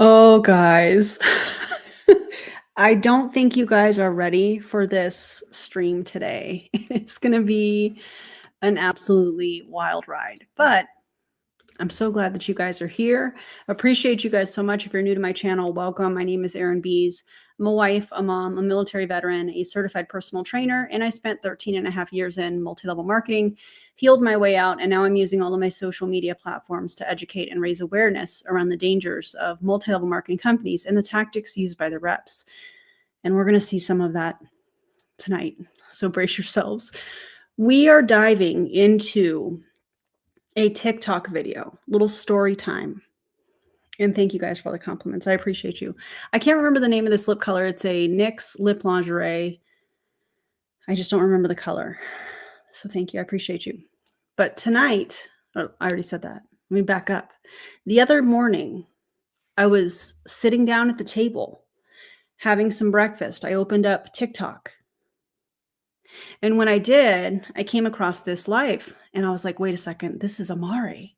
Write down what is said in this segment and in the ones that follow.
Oh, guys. I don't think you guys are ready for this stream today. It's going to be an absolutely wild ride, but I'm so glad that you guys are here. Appreciate you guys so much. If you're new to my channel, welcome. My name is Erin Bees. I'm a wife, a mom, a military veteran, a certified personal trainer, and I spent 13 and a half years in multi-level marketing, healed my way out, and now I'm using all of my social media platforms to educate and raise awareness around the dangers of multi-level marketing companies and the tactics used by the reps. And we're going to see some of that tonight. So brace yourselves. We are diving into a TikTok video, little story time. And thank you guys for all the compliments. I appreciate you. I can't remember the name of this lip color. It's a NYX lip lingerie. I just don't remember the color. So thank you. I appreciate you. But tonight, oh, I already said that. Let me back up. The other morning, I was sitting down at the table having some breakfast. I opened up TikTok. And when I did, I came across this live and I was like, wait a second, this is Amari.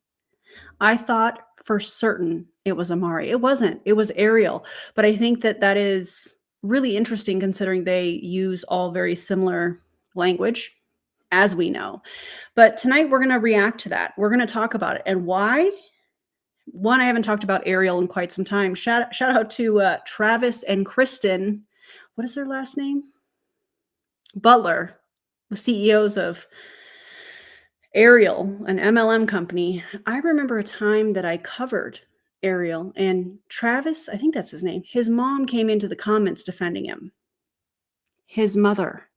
I thought for certain it was Amari. It wasn't. It was Arieyl. But I think that that is really interesting considering they use all very similar language, as we know. But tonight we're going to react to that. We're going to talk about it. And why? One, I haven't talked about Arieyl in quite some time. Shout out to Travis and Kristen. What is their last name? Butler, the CEOs of Arieyl, an MLM company. I remember a time that I covered Arieyl, and Travis, I think that's his name, his mom came into the comments defending him. His mother.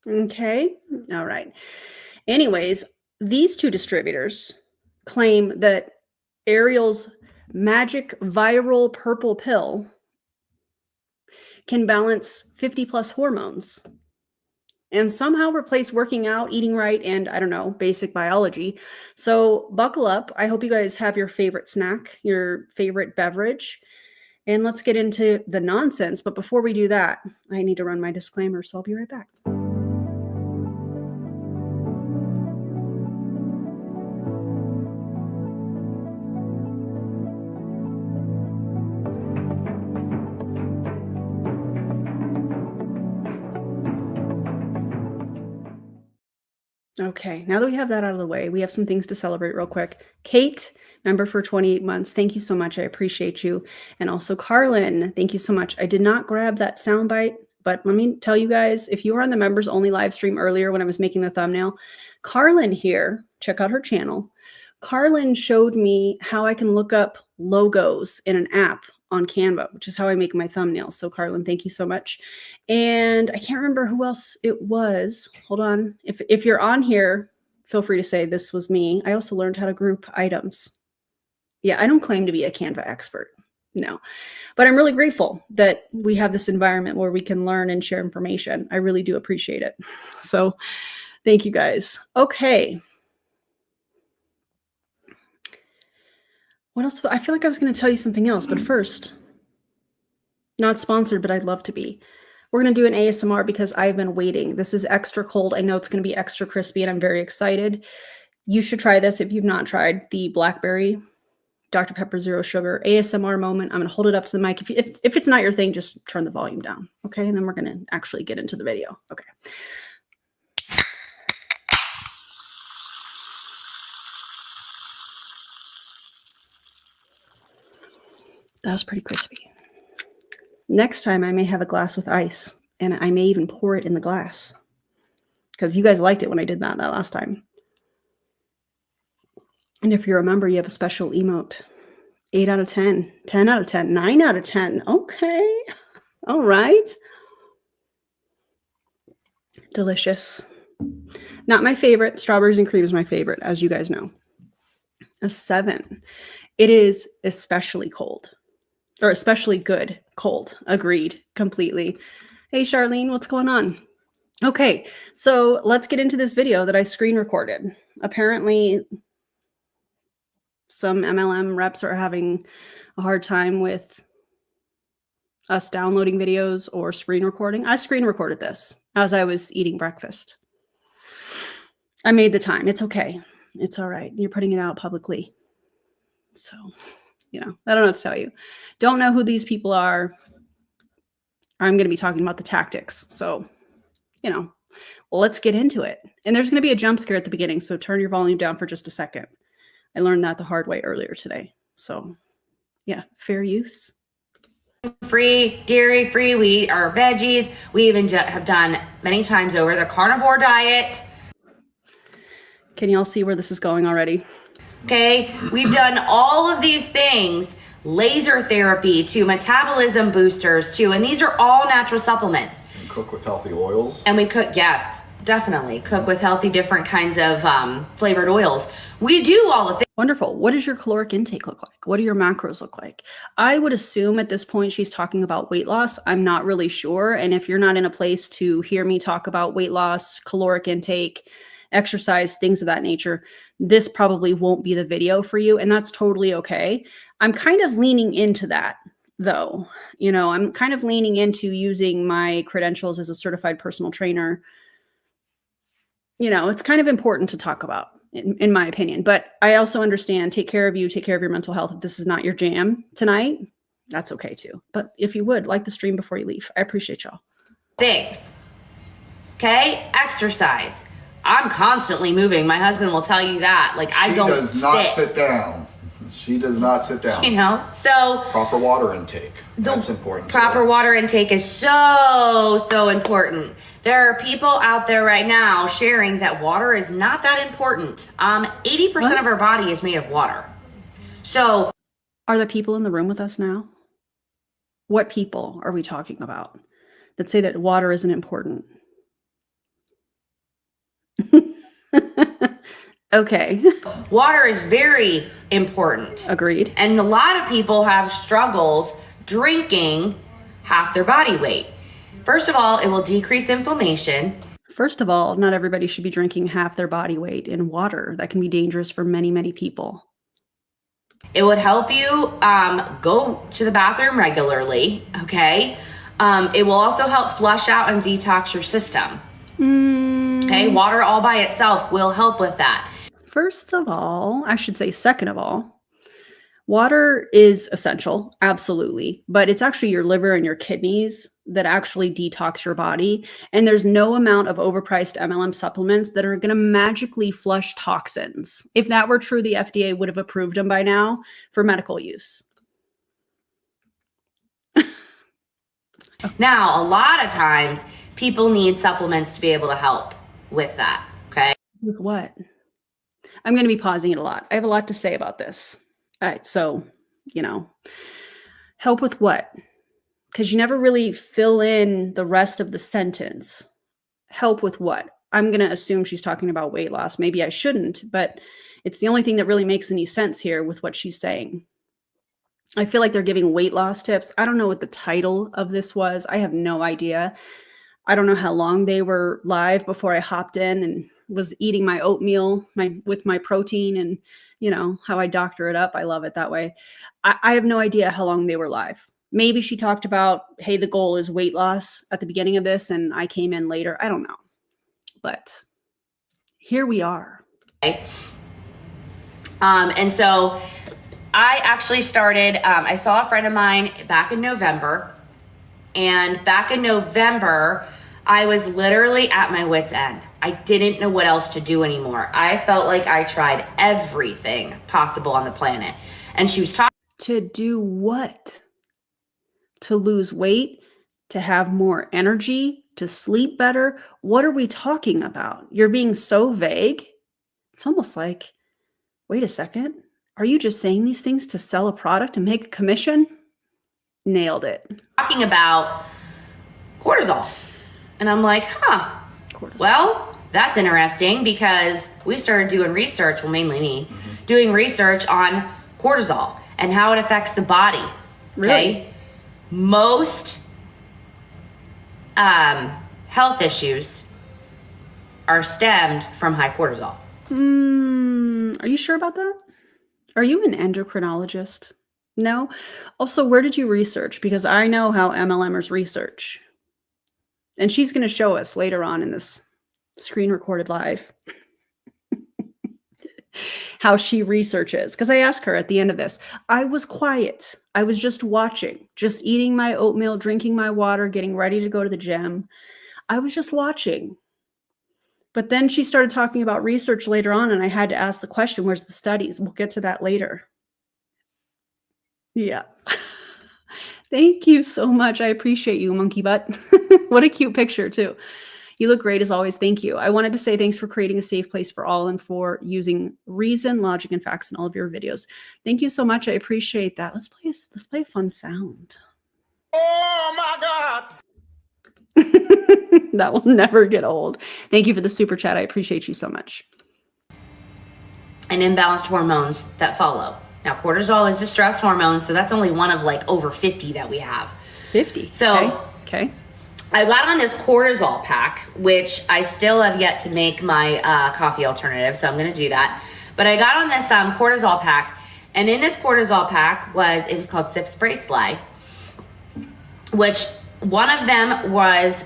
Okay. All right. Anyways, these two distributors claim that Ariel's magic viral purple pill can balance 50 plus hormones and somehow replace working out, eating right, and I don't know, basic biology. So buckle up. I hope you guys have your favorite snack, your favorite beverage, and let's get into the nonsense. But before we do that, I need to run my disclaimer, so I'll be right back. Okay, now that we have that out of the way, we have some things to celebrate real quick. Kate, member for 28 months. Thank you so much. I appreciate you. And also Carlin, thank you so much. I did not grab that soundbite, but let me tell you guys, if you were on the members only live stream earlier when I was making the thumbnail, Carlin here, check out her channel. Carlin showed me how I can look up logos in an app on Canva, which is how I make my thumbnails. So Carlin, thank you so much. And I can't remember who else it was. Hold on. If you're on here, feel free to say this was me. I also learned how to group items. Yeah, I don't claim to be a Canva expert. No, but I'm really grateful that we have this environment where we can learn and share information. I really do appreciate it. So thank you guys. Okay. What else? I feel like I was going to tell you something else, but first, not sponsored, but I'd love to be. We're going to do an ASMR because I've been waiting. This is extra cold. I know it's going to be extra crispy and I'm very excited. You should try this if you've not tried the Blackberry Dr. Pepper Zero Sugar ASMR moment. I'm going to hold it up to the mic. If it's not your thing, just turn the volume down. Okay. And then we're going to actually get into the video. Okay. That was pretty crispy. Next time I may have a glass with ice and I may even pour it in the glass because you guys liked it when I did that last time. And if you remember, you have a special emote. 8 out of 10, 10 out of 10, 9 out of 10. Okay. All right. Delicious. Not my favorite. Strawberries and cream is my favorite, as you guys know. A 7. It is especially cold. Or especially good cold. Agreed. Completely. Hey, Charlene, what's going on? Okay, so let's get into this video that I screen recorded. Apparently, some MLM reps are having a hard time with us downloading videos or screen recording. I screen recorded this as I was eating breakfast. I made the time. It's okay. It's all right. You're putting it out publicly. So I don't know what to tell you. Don't know who these people are. I'm going to be talking about the tactics. So, let's get into it. And there's going to be a jump scare at the beginning. So turn your volume down for just a second. I learned that the hard way earlier today. So yeah, fair use. Free, dairy free, we eat our veggies. We even have done many times over the carnivore diet. Can y'all see where this is going already? Okay, we've done all of these things, laser therapy to metabolism boosters too, and these are all natural supplements. And cook with healthy oils. And we cook, yes, definitely cook with healthy, different kinds of flavored oils. We do all the things. Wonderful. What does your caloric intake look like? What do your macros look like? I would assume at this point she's talking about weight loss. I'm not really sure. And if you're not in a place to hear me talk about weight loss, caloric intake, exercise, things of that nature, this probably won't be the video for you. And that's totally okay. I'm kind of leaning into that though. I'm kind of leaning into using my credentials as a certified personal trainer. It's kind of important to talk about in my opinion, but I also understand, take care of you, take care of your mental health. If this is not your jam tonight, that's okay too. But if you would like the stream before you leave, I appreciate y'all. Things. Okay. Exercise. I'm constantly moving. My husband will tell you that. Like, I don't sit. She does not sit down. She does not sit down. So proper water intake. That's important. Proper water intake is so important. There are people out there right now sharing that water is not that important. 80% of our body is made of water. So are the people in the room with us now? What people are we talking about that say that water isn't important? Okay. Water is very important. Agreed. And a lot of people have struggles drinking half their body weight. First of all, it will decrease inflammation. First of all, not everybody should be drinking half their body weight in water. That can be dangerous for many, many people. It would help you go to the bathroom regularly, okay? It will also help flush out and detox your system. Okay, water all by itself will help with that. First of all, I should say second of all, water is essential, absolutely. But it's actually your liver and your kidneys that actually detox your body. And there's no amount of overpriced MLM supplements that are going to magically flush toxins. If that were true, the FDA would have approved them by now for medical use. Now, a lot of times people need supplements to be able to help with that, okay? With what? I'm going to be pausing it a lot. I have a lot to say about this. All right, so, help with what? Because you never really fill in the rest of the sentence. Help with what? I'm going to assume she's talking about weight loss. Maybe I shouldn't, but it's the only thing that really makes any sense here with what she's saying. I feel like they're giving weight loss tips. I don't know what the title of this was. I have no idea. I don't know how long they were live before I hopped in and was eating my oatmeal with my protein and, how I doctor it up. I love it that way. I have no idea how long they were live. Maybe she talked about, hey, the goal is weight loss at the beginning of this and I came in later. I don't know. But here we are. Okay. And so I actually started, I saw a friend of mine back in November. And back in November, I was literally at my wit's end. I didn't know what else to do anymore. I felt like I tried everything possible on the planet. And she was talking. To do what? To lose weight? To have more energy? To sleep better? What are we talking about? You're being so vague. It's almost like, wait a second. Are you just saying these things to sell a product and make a commission? Nailed it. Talking about cortisol. And I'm like, cortisol. Well, that's interesting because we started doing research, well, mainly me, doing research on cortisol and how it affects the body. Really? Okay? Most health issues are stemmed from high cortisol. Are you sure about that? Are you an endocrinologist? No? Also, where did you research? Because I know how MLMers research. And she's going to show us later on in this screen recorded live. how she researches. Because I asked her at the end of this, I was quiet. I was just watching, just eating my oatmeal, drinking my water, getting ready to go to the gym. I was just watching. But then she started talking about research later on, and I had to ask the question, where's the studies? We'll get to that later. Yeah. Thank you so much. I appreciate you, monkey butt. What a cute picture, too. You look great as always. Thank you. I wanted to say thanks for creating a safe place for all and for using reason, logic, and facts in all of your videos. Thank you so much. I appreciate that. Let's play a fun sound. Oh my God. That will never get old. Thank you for the super chat. I appreciate you so much. And imbalanced hormones that follow. Now, cortisol is the stress hormone, so that's only one of like over 50 that we have. 50. So, okay. I got on this cortisol pack, which I still have yet to make my coffee alternative, so I'm going to do that. But I got on this cortisol pack, and in this cortisol pack it was called Sip Spray Slay, which one of them was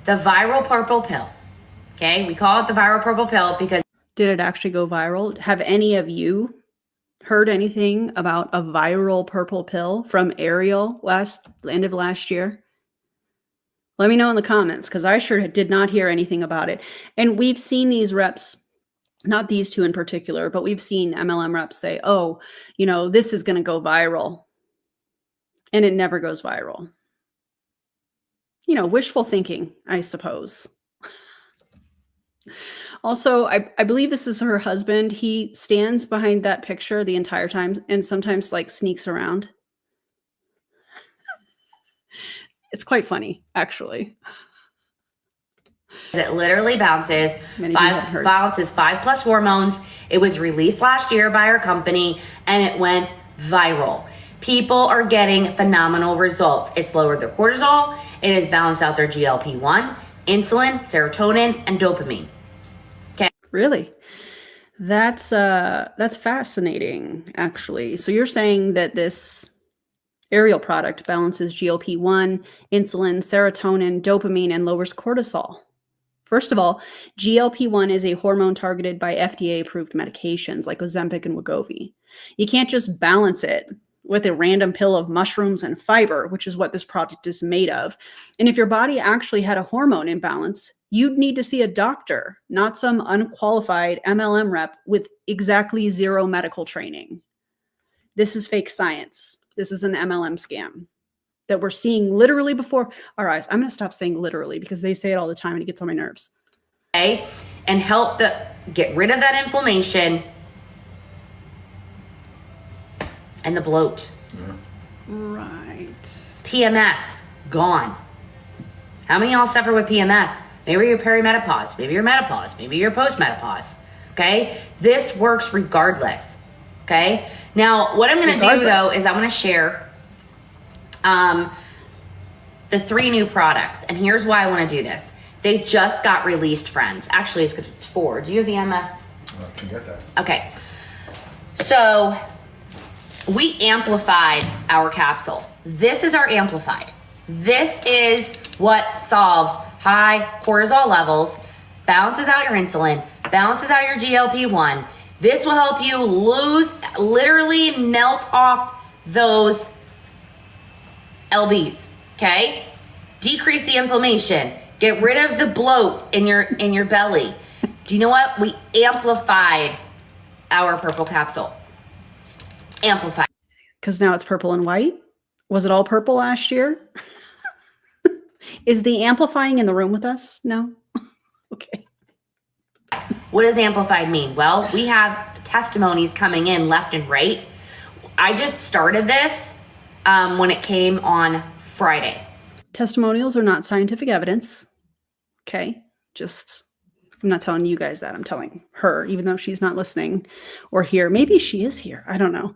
the viral purple pill. Okay, we call it the viral purple pill because... Did it actually go viral? Have any of you heard anything about a viral purple pill from Arieyl end of last year? Let me know in the comments, because I sure did not hear anything about it. And we've seen these reps, not these two in particular, but we've seen MLM reps say, oh, this is going to go viral. And it never goes viral. Wishful thinking, I suppose. Also, I believe this is her husband. He stands behind that picture the entire time and sometimes sneaks around. It's quite funny, actually. It literally balances 5+ hormones. It was released last year by our company and it went viral. People are getting phenomenal results. It's lowered their cortisol. It has balanced out their GLP-1, insulin, serotonin, and dopamine. Okay. Really? That's fascinating, actually. So you're saying that this Arieyl product balances GLP-1, insulin, serotonin, dopamine, and lowers cortisol. First of all, GLP-1 is a hormone targeted by FDA-approved medications like Ozempic and Wegovy. You can't just balance it with a random pill of mushrooms and fiber, which is what this product is made of. And if your body actually had a hormone imbalance, you'd need to see a doctor, not some unqualified MLM rep with exactly zero medical training. This is fake science. This is an MLM scam that we're seeing literally before our eyes. I'm going to stop saying literally because they say it all the time and it gets on my nerves. Okay, and help get rid of that inflammation and the bloat. Yeah. Right. PMS, gone. How many of y'all suffer with PMS? Maybe you're perimenopause, maybe you're menopause, maybe you're postmenopause. Okay, this works regardless. Okay, now what I'm going to do though is I'm going to share the 3 new products, and here's why I want to do this. They just got released, friends. Actually, it's 4. Do you have the MF? I can get that. Okay, so we amplified our capsule. This is our amplified. This is what solves high cortisol levels, balances out your insulin, balances out your GLP-1. This will help you literally melt off those LBs, okay? Decrease the inflammation, get rid of the bloat in your belly. Do you know what? We amplified our purple capsule. Amplified. Because now it's purple and white. Was it all purple last year? Is the amplifying in the room with us? No? Okay. What does amplified mean? Well, we have testimonies coming in left and right. I just started this when it came on Friday. Testimonials are not scientific evidence. Okay. I'm not telling you guys that. I'm telling her, even though she's not listening or here. Maybe she is here. I don't know.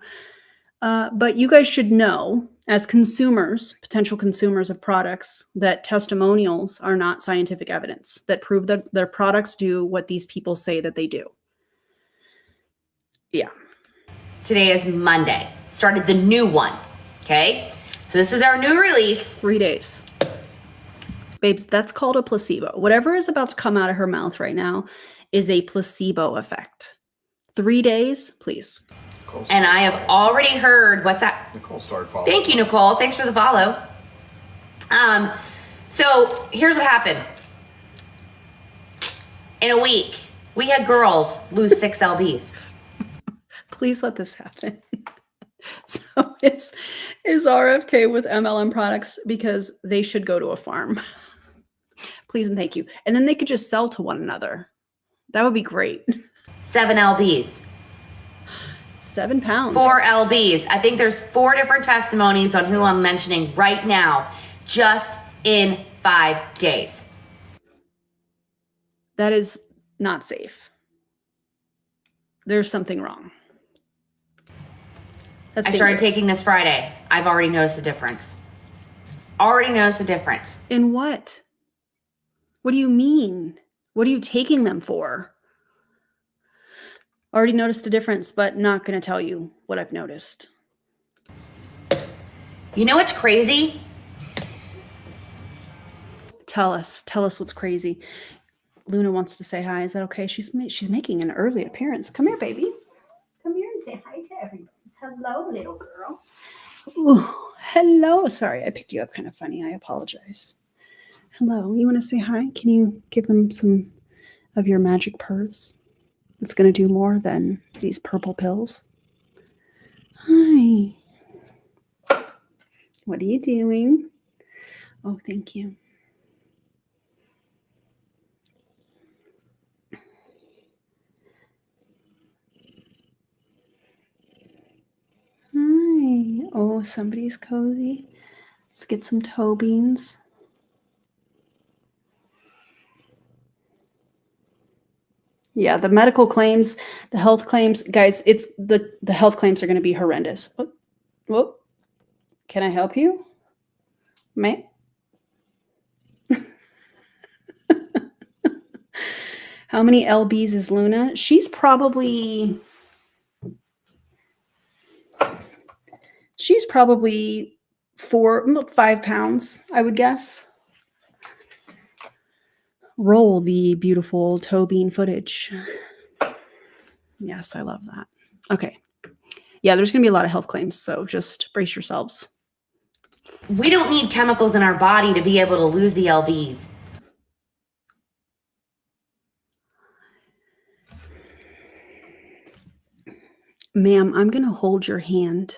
But you guys should know, as consumers, potential consumers of products, that testimonials are not scientific evidence that prove that their products do what these people say that they do. Yeah. Today is Monday. Started the new one. Okay. So this is our new release. 3 days. Babes, that's called a placebo. Whatever is about to come out of her mouth right now is a placebo effect. 3 days, please. And I have already heard what's that? Nicole started following. Thank you, Nicole. Thanks for the follow. So here's what happened. In a week, we had girls lose 6 lbs. Please let this happen. So is RFK with MLM products because they should go to a farm. Please and thank you. And then they could just sell to one another. That would be great. 7 lbs. 7 pounds. 4 lbs. I think there's 4 different testimonies on who I'm mentioning right now, just in 5 days. That is not safe. There's something wrong. I started taking this Friday. I've already noticed a difference. Already noticed a difference. In what? What do you mean? What are you taking them for? Already noticed a difference, but not going to tell you what I've noticed. You know what's crazy? Tell us what's crazy. Luna wants to say hi. Is that okay? She's making an early appearance. Come here, baby. Come here and say hi to everybody. Hello, little girl. Ooh, hello. Sorry, I picked you up kind of funny. I apologize. Hello. You want to say hi? Can you give them some of your magic purrs? It's going to do more than these purple pills. Hi. What are you doing? Oh, thank you. Hi. Oh, somebody's cozy. Let's get some toe beans. Yeah, the medical claims, the health claims, guys, it's the health claims are going to be horrendous. Whoa. Can I help you? Ma'am? How many lbs is Luna? She's probably 5 pounds, I would guess. Roll the beautiful toe bean footage. Yes, I love that. Okay. Yeah, there's going to be a lot of health claims, so just brace yourselves. We don't need chemicals in our body to be able to lose the lbs. Ma'am, I'm going to hold your hand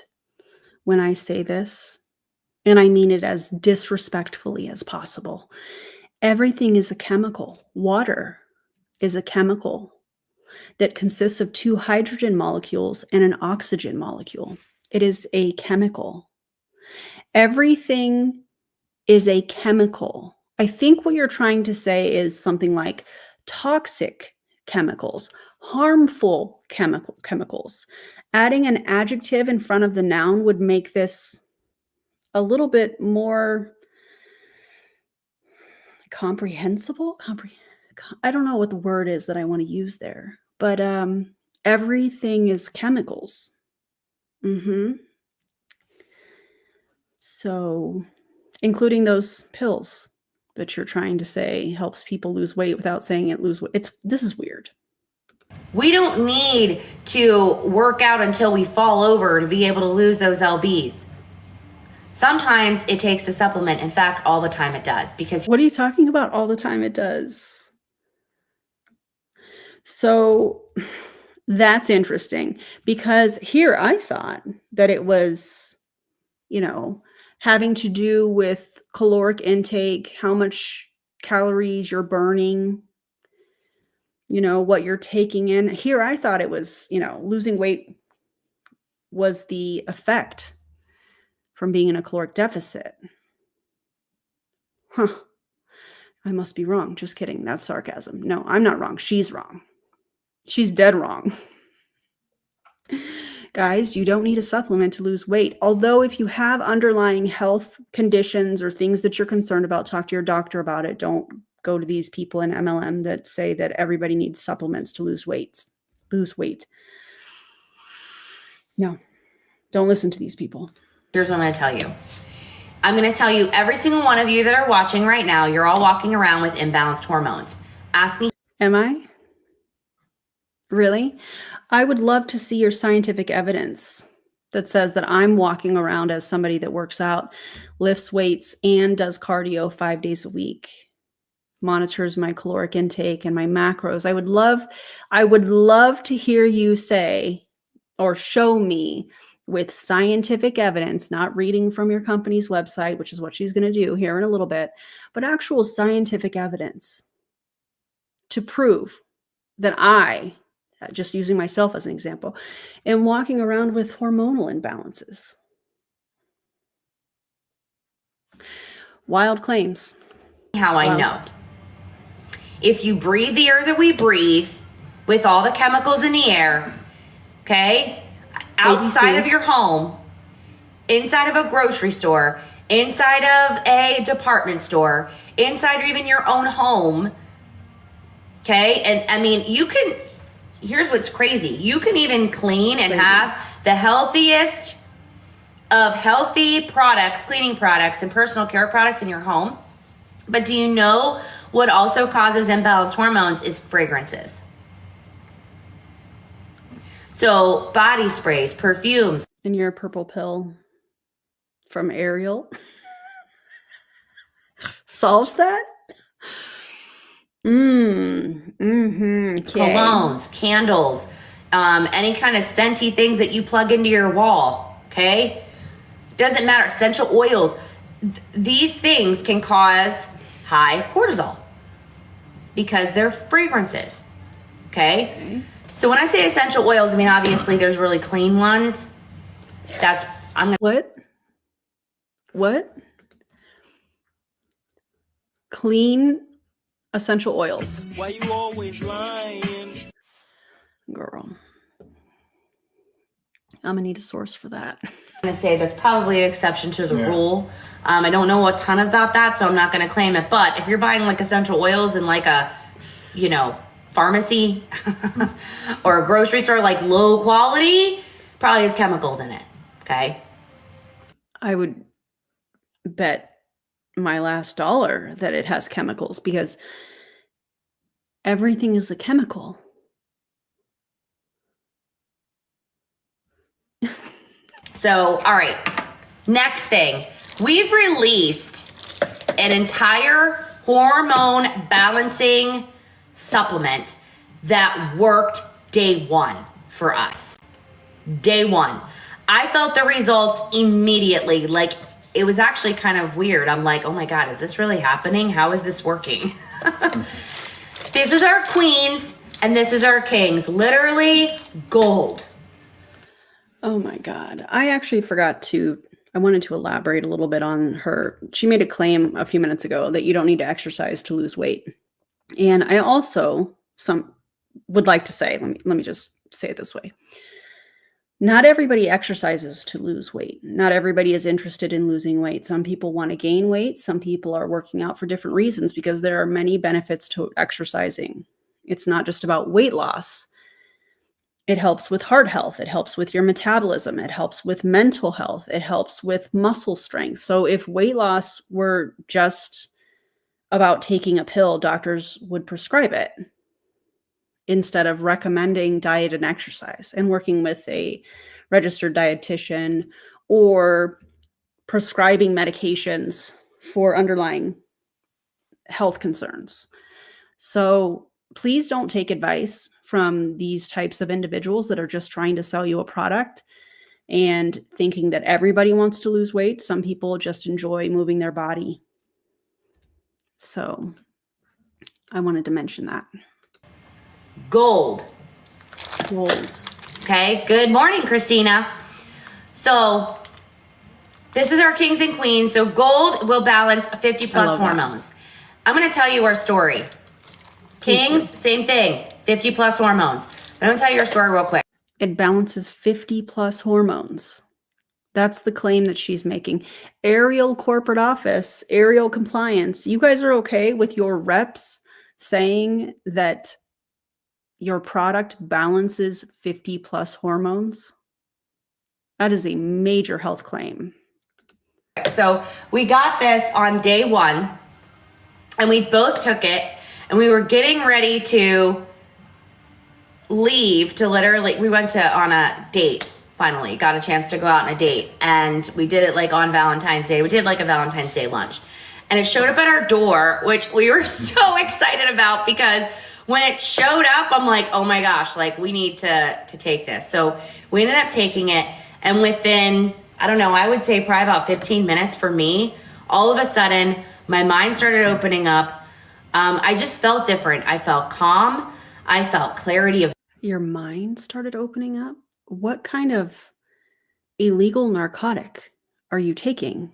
when I say this, and I mean it as disrespectfully as possible. Everything is a chemical. Water is a chemical that consists of 2 hydrogen molecules and an oxygen molecule. It is a chemical. Everything is a chemical. I think what you're trying to say is something like toxic chemicals, harmful chemicals. Adding an adjective in front of the noun would make this a little bit more comprehensible. I don't know what the word is that I want to use there, but everything is chemicals. So, including those pills that you're trying to say helps people lose weight without saying it lose weight. This is weird. We don't need to work out until we fall over to be able to lose those lbs. Sometimes it takes a supplement. In fact, all the time it does. Because what are you talking about? All the time it does. So that's interesting, because here I thought that it was, having to do with caloric intake, how much calories you're burning, what you're taking in. Here I thought it was, losing weight was the effect from being in a caloric deficit. I must be wrong. Just kidding. That's sarcasm. No, I'm not wrong. She's wrong. She's dead wrong. Guys, you don't need a supplement to lose weight. Although if you have underlying health conditions or things that you're concerned about, talk to your doctor about it. Don't go to these people in MLM that say that everybody needs supplements to lose weight. No, don't listen to these people. Here's what I'm going to tell you. I'm going to tell you, every single one of you that are watching right now, you're all walking around with imbalanced hormones. Ask me. Am I? Really? I would love to see your scientific evidence that says that I'm walking around as somebody that works out, lifts weights, and does cardio 5 days a week, monitors my caloric intake and my macros. I would love to hear you say or show me with scientific evidence, not reading from your company's website, which is what she's going to do here in a little bit, but actual scientific evidence to prove that I, just using myself as an example, am walking around with hormonal imbalances. Wild claims. How I know. If you breathe the air that we breathe with all the chemicals in the air, okay, outside of your home, inside of a grocery store, inside of a department store, inside or even your own home, okay, and I mean, you can, here's what's crazy. You can even clean and have the healthiest of healthy products, cleaning products and personal care products in your home. But do you know what also causes imbalanced hormones is fragrances? So body sprays, perfumes. And your purple pill from Arieyl solves that? Colognes, candles, any kind of scenty things that you plug into your wall, okay? Doesn't matter, essential oils. These things can cause high cortisol because they're fragrances, okay? So when I say essential oils, I mean, obviously there's really clean ones. That's, I'm gonna. What? Clean essential oils. Why you always lying? Girl. I'm gonna need a source for that. I'm gonna say that's probably an exception to the rule. I don't know a ton about that, so I'm not gonna claim it. But if you're buying like essential oils in like a, pharmacy or a grocery store, like low quality, probably has chemicals in it, okay? I would bet my last dollar that it has chemicals because everything is a chemical. So, all right, next thing. We've released an entire hormone balancing supplement that worked day one for us. Day one. I felt the results immediately. Like, it was actually kind of weird. I'm like, oh my God, is this really happening? How is this working? This is our queens and this is our kings. Literally gold. Oh my God. I actually I wanted to elaborate a little bit on her. She made a claim a few minutes ago that you don't need to exercise to lose weight. And I also would like to say, let me just say it this way. Not everybody exercises to lose weight. Not everybody is interested in losing weight. Some people want to gain weight. Some people are working out for different reasons because there are many benefits to exercising. It's not just about weight loss. It helps with heart health. It helps with your metabolism. It helps with mental health. It helps with muscle strength. So if weight loss were just about taking a pill, doctors would prescribe it instead of recommending diet and exercise and working with a registered dietitian or prescribing medications for underlying health concerns. So please don't take advice from these types of individuals that are just trying to sell you a product and thinking that everybody wants to lose weight. Some people just enjoy moving their body. So I wanted to mention that. Gold. Okay, good morning, Christina. So this is our kings and queens. So gold will balance 50 plus hormones. I'm going to tell you our story. Kings, same thing, 50 plus hormones. But I'm going to tell you our story real quick. It balances 50 plus hormones. That's the claim that she's making. Arieyl corporate office, Arieyl compliance. You guys are okay with your reps saying that your product balances 50 plus hormones? That is a major health claim. So we got this on day one and we both took it and we were getting ready to leave to literally, we went on a date. Finally got a chance to go out on a date, and we did it like on Valentine's Day. We did like a Valentine's Day lunch, and it showed up at our door, which we were so excited about, because when it showed up, I'm like, oh my gosh, like we need to take this. So we ended up taking it, and within, I don't know, I would say probably about 15 minutes for me, all of a sudden my mind started opening up. I just felt different. I felt calm. I felt clarity of. Your mind started opening up? What kind of illegal narcotic are you taking?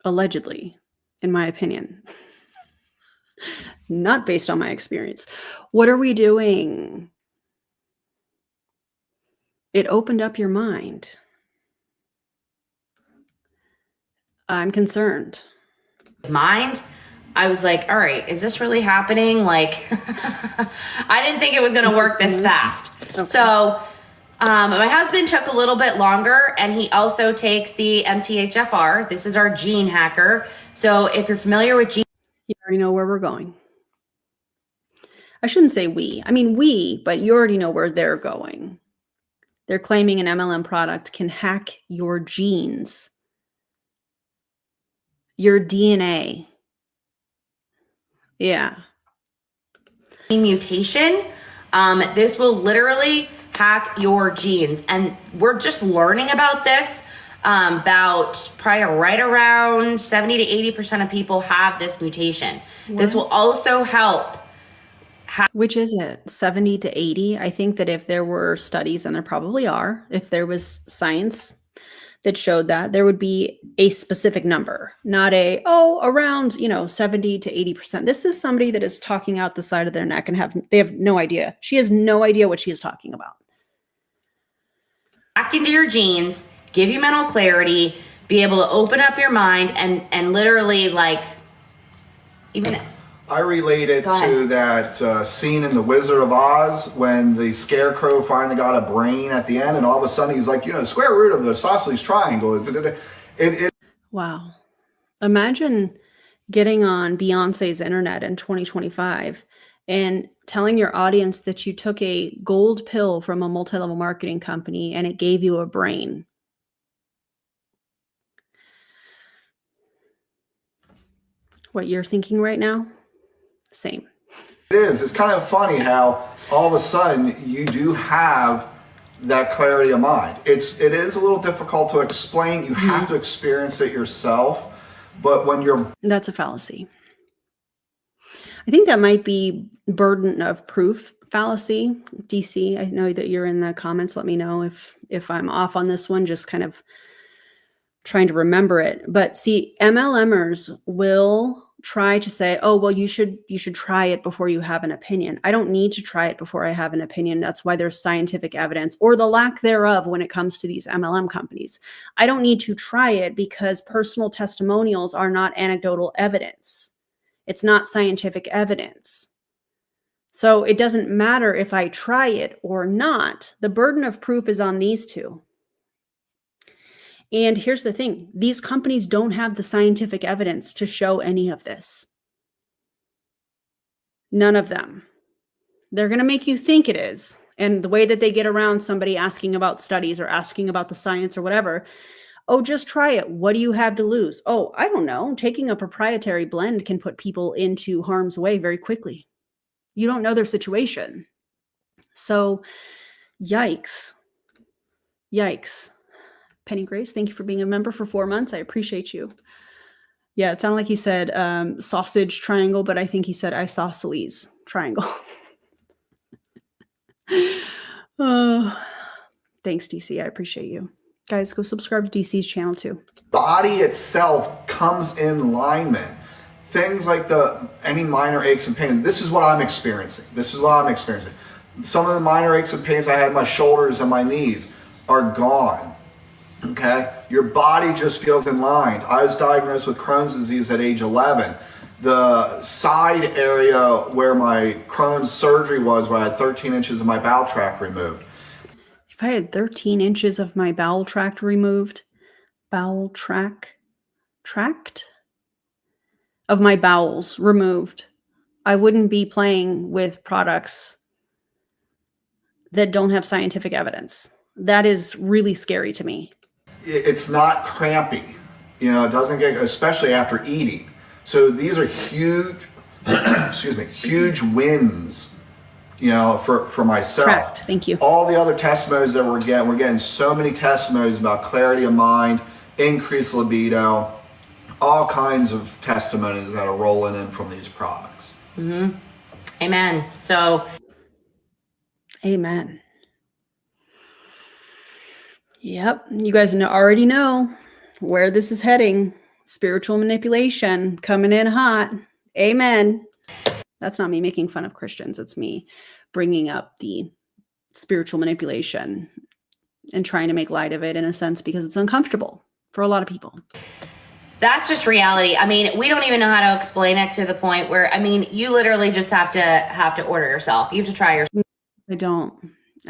Allegedly, in my opinion. Not based on my experience. What are we doing? It opened up your mind. I'm concerned. Mind, I was like, all right, is this really happening? Like, I didn't think it was going to work this fast. Okay. So my husband took a little bit longer, and he also takes the MTHFR. This is our gene hacker. So if you're familiar with gene, you already know where we're going. I shouldn't say we. I mean, we, but you already know where they're going. They're claiming an MLM product can hack your genes, your DNA. Yeah. Mutation. This will literally hack your genes, and we're just learning about this. About probably right around 70 to 80% of people have this mutation. What? This will also help. Which is it? 70 to 80? I think that if there were studies, and there probably are, if there was science that showed that, there would be a specific number, not around, 70 to 80%. This is somebody that is talking out the side of their neck, and they have no idea. She has no idea what she is talking about. Back into your genes, give you mental clarity, be able to open up your mind, and literally, like, even. I relate it to that scene in The Wizard of Oz when the scarecrow finally got a brain at the end, and all of a sudden he's like, the square root of the isosceles triangle is it. Wow. Imagine getting on Beyonce's internet in 2025 and telling your audience that you took a gold pill from a multi-level marketing company and it gave you a brain. What you're thinking right now? Same. It is. It's kind of funny how all of a sudden you do have that clarity of mind. It is a little difficult to explain. You have to experience it yourself. But when you're... That's a fallacy. I think that might be burden of proof fallacy. DC, I know that you're in the comments. Let me know if I'm off on this one, just kind of trying to remember it. But see, MLMers will try to say, oh, well, you should try it before you have an opinion. I don't need to try it before I have an opinion. That's why there's scientific evidence, or the lack thereof, when it comes to these MLM companies. I don't need to try it because personal testimonials are not anecdotal evidence. It's not scientific evidence. So it doesn't matter if I try it or not. The burden of proof is on these two. And here's the thing, these companies don't have the scientific evidence to show any of this. None of them. They're going to make you think it is. And the way that they get around somebody asking about studies or asking about the science or whatever, oh, just try it. What do you have to lose? Oh, I don't know. Taking a proprietary blend can put people into harm's way very quickly. You don't know their situation. So, yikes. Yikes. Penny Grace, thank you for being a member for 4 months. I appreciate you. Yeah, it sounded like he said sausage triangle, but I think he said isosceles triangle. Oh, thanks, DC. I appreciate you. Guys, go subscribe to DC's channel too. Body itself comes in alignment. Things like any minor aches and pains. This is what I'm experiencing. Some of the minor aches and pains I had in my shoulders and my knees are gone. Okay, your body just feels in line. I was diagnosed with Crohn's disease at age 11. The side area where my Crohn's surgery was, where I had 13 inches of my bowel tract removed. If I had 13 inches of my bowel tract removed, tract of my bowels removed, I wouldn't be playing with products that don't have scientific evidence. That is really scary to me. It's not crampy. You know, it doesn't get, especially after eating. So these are huge, excuse me, huge wins, you know, for myself. Correct. Thank you. All the other testimonies that we're getting so many testimonies about clarity of mind, increased libido, all kinds of testimonies that are rolling in from these products. Mm-hmm. Amen. So, amen. Yep. You guys already know where this is heading. Spiritual manipulation coming in hot. Amen. That's not me making fun of Christians. It's me bringing up the spiritual manipulation and trying to make light of it in a sense because it's uncomfortable for a lot of people. that's just reality. I mean, we don't even know how to explain it to the point where, I mean, you literally just have to order yourself. You have to try yourself. I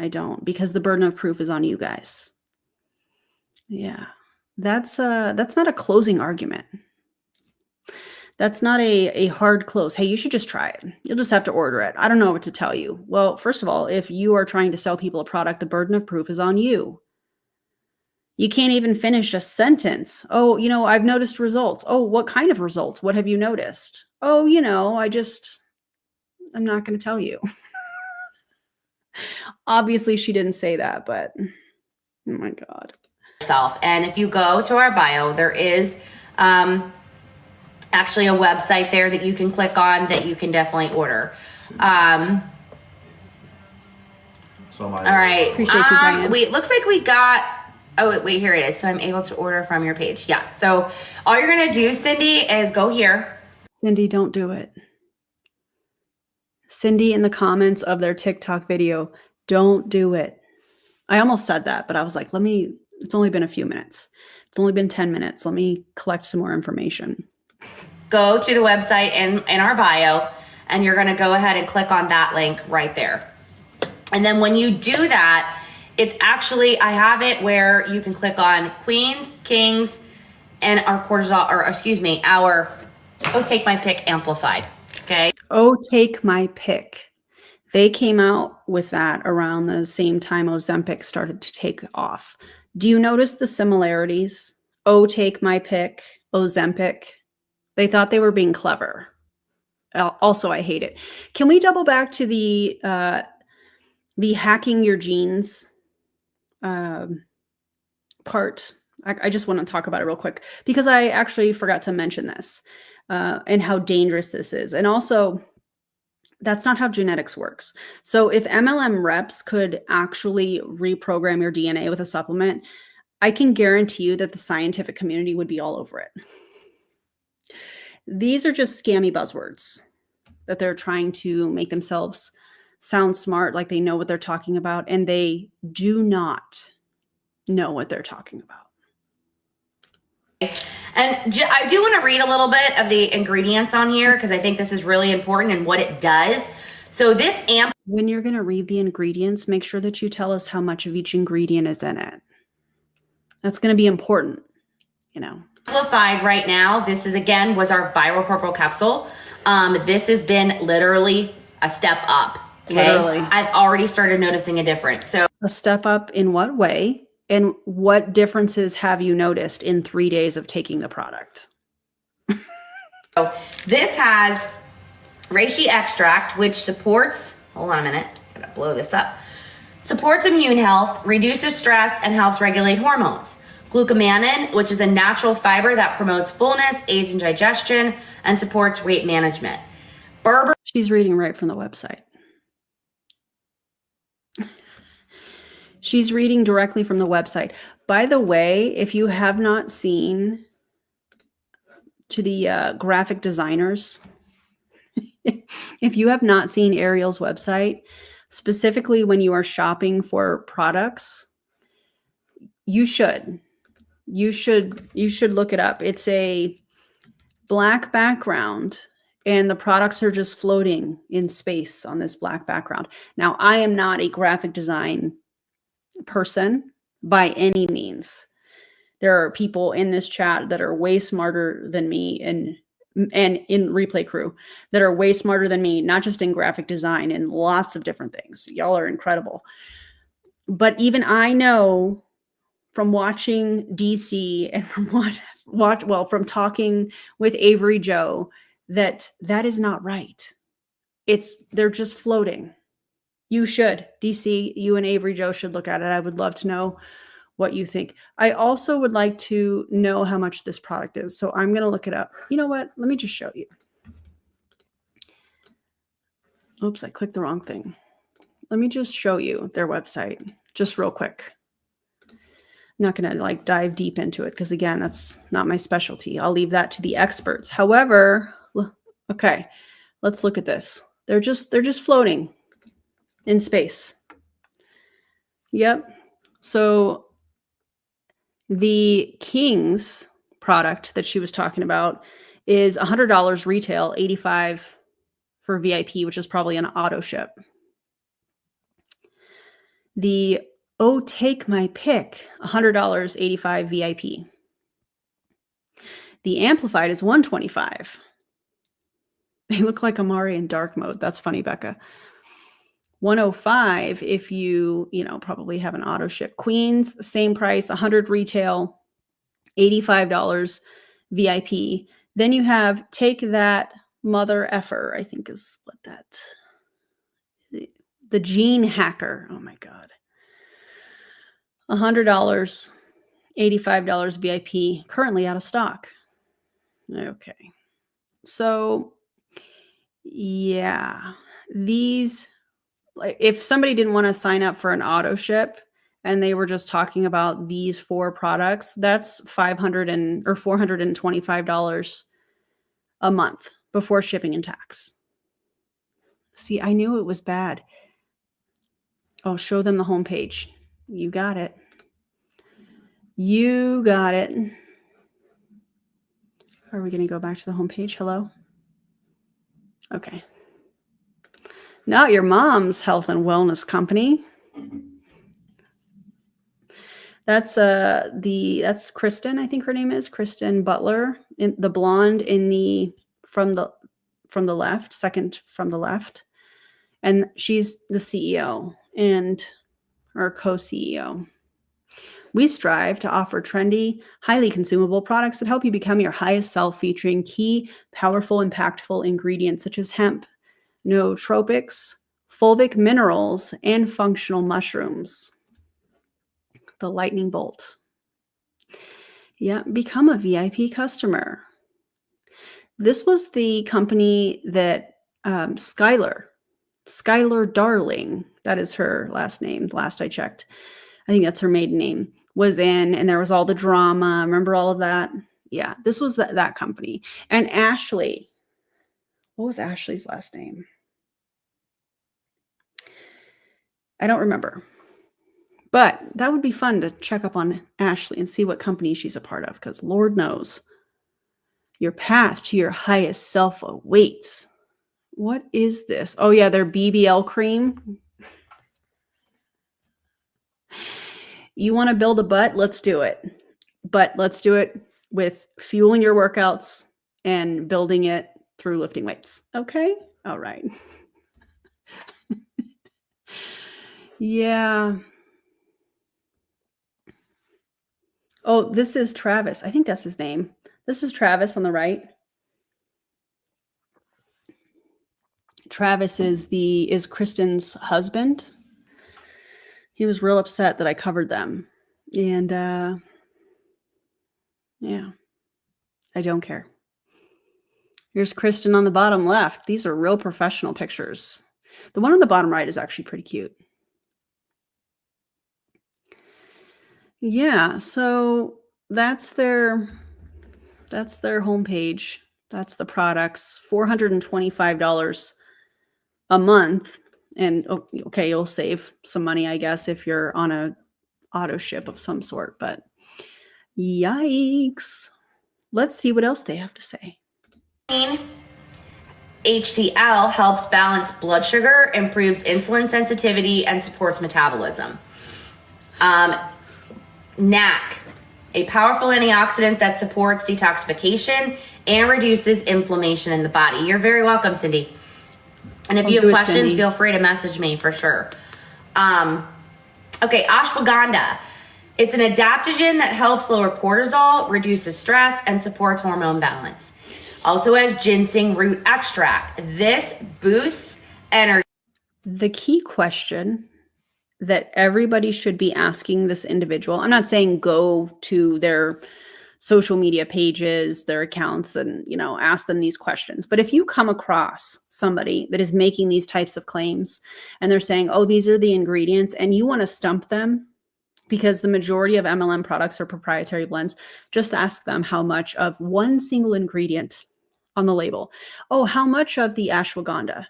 don't, because the burden of proof is on you guys. Yeah. That's not a closing argument. That's not a hard close. Hey, you should just try it. You'll just have to order it. I don't know what to tell you. Well, first of all, if you are trying to sell people a product, the burden of proof is on you. You can't even finish a sentence. Oh, I've noticed results. Oh, what kind of results? What have you noticed? Oh, I'm not going to tell you. Obviously, she didn't say that, but oh my God. And if you go to our bio, there is actually a website there that you can click on that you can definitely order. All right. Appreciate you, Brian. Wait, looks like we got, oh, wait, here it is. So I'm able to order from your page. Yes. So all you're going to do, Cindy, is go here. Cindy, don't do it. Cindy, in the comments of their TikTok video, don't do it. I almost said that, but I was like, it's only been a few minutes. It's only been 10 minutes. Let me collect some more information. Go to the website in our bio, and you're going to go ahead and click on that link right there. And then when you do that, it's actually, I have it where you can click on Queens, Kings, and our cortisol, our Oh Take My Pick amplified. Okay. Oh, Take My Pick. They came out with that around the same time Ozempic started to take off. Do you notice the similarities? Oh, Take My Pick, Ozempic. They thought they were being clever. Also, I hate it. Can we double back to the hacking your genes part? I just want to talk about it real quick because I actually forgot to mention this and how dangerous this is. And also, that's not how genetics works. So if MLM reps could actually reprogram your DNA with a supplement, I can guarantee you that the scientific community would be all over it. These are just scammy buzzwords that they're trying to make themselves sound smart, like they know what they're talking about, and they do not know what they're talking about. And I do want to read a little bit of the ingredients on here because I think this is really important and what it does. So this when you're going to read the ingredients, make sure that you tell us how much of each ingredient is in it. That's going to be important, Amplified right now, this is again was our viral purple capsule. This has been literally a step up. Okay? Literally. I've already started noticing a difference. So a step up in what way? And what differences have you noticed in 3 days of taking the product? So this has reishi extract, which supports, hold on a minute, I gotta blow this up. Supports immune health, reduces stress, and helps regulate hormones. Glucomannan, which is a natural fiber that promotes fullness, aids in digestion, and supports weight management. Berber. She's reading right from the website. She's reading directly from the website. By the way, if you have not seen to the graphic designers, if you have not seen Ariel's website, specifically when you are shopping for products, you should look it up. It's a black background and the products are just floating in space on this black background. Now, I am not a graphic design person by any means. There are people in this chat that are way smarter than me and in Replay Crew that are way smarter than me, not just in graphic design and lots of different things. Y'all are incredible. But even I know from watching DC and from from talking with Avery Joe that is not right. They're just floating. You should, DC, you and Avery Joe should look at it. I would love to know what you think. I also would like to know how much this product is. So I'm going to look it up. You know what? Let me just show you. Oops, I clicked the wrong thing. Let me just show you their website just real quick. I'm not going to like dive deep into it because again, that's not my specialty. I'll leave that to the experts. However, okay, let's look at this. They're just floating in space. Yep. So the King's product that she was talking about is $100 retail, $85 for VIP, which is probably an auto ship. The Oh Take My Pick, $100, 85 VIP. The Amplified is $125. They look like Amari in dark mode. That's funny, Becca. $105 if you probably have an auto ship. Queens, same price, 100 retail, $85 VIP. Then you have Take That Mother Effer, I think is what that. The Gene Hacker. Oh my God. $100, $85 VIP, currently out of stock. Okay. So yeah, if somebody didn't want to sign up for an auto ship and they were just talking about these 4 products, that's $500 or $425 a month before shipping and tax. See, I knew it was bad. Oh, show them the homepage. You got it. You got it. Are we going to go back to the homepage? Hello? Okay. Not your mom's health and wellness company. That's Kristen, I think her name is Kristen Butler, the blonde from the left, second from the left. And she's the CEO and our co-CEO. We strive to offer trendy, highly consumable products that help you become your highest self, featuring key, powerful, impactful ingredients such as hemp, nootropics, fulvic minerals, and functional mushrooms. The lightning bolt. Yeah, become a VIP customer. This was the company that Skylar Darling, that is her last name, last I checked. I think that's her maiden name, was in, and there was all the drama. Remember all of that? Yeah, this was that company. And Ashley, what was Ashley's last name? I don't remember. But that would be fun to check up on Ashley and see what company she's a part of, because Lord knows your path to your highest self awaits. What is this? Oh, yeah, their BBL cream. You want to build a butt? Let's do it. But let's do it with fueling your workouts and building it through lifting weights. Okay? All right. Yeah. Oh, this is Travis. I think that's his name. This is Travis on the right. Travis is Kristen's husband. He was real upset that I covered them. And yeah, I don't care. Here's Kristen on the bottom left. These are real professional pictures. The one on the bottom right is actually pretty cute. Yeah, so that's their homepage. That's the products. $425 a month. And okay, you'll save some money, I guess, if you're on a auto ship of some sort, but yikes. Let's see what else they have to say. HCl helps balance blood sugar, improves insulin sensitivity, and supports metabolism. NAC, a powerful antioxidant that supports detoxification and reduces inflammation in the body. You're very welcome, Cindy. And if you have questions, feel free to message me for sure. Okay, ashwagandha. It's an adaptogen that helps lower cortisol, reduces stress, and supports hormone balance. Also has ginseng root extract. This boosts energy. The key question that everybody should be asking this individual, I'm not saying go to their social media pages, their accounts, and, you know, ask them these questions. But if you come across somebody that is making these types of claims and they're saying, oh, these are the ingredients, and you want to stump them because the majority of MLM products are proprietary blends, just ask them how much of one single ingredient on the label. Oh, how much of the ashwagandha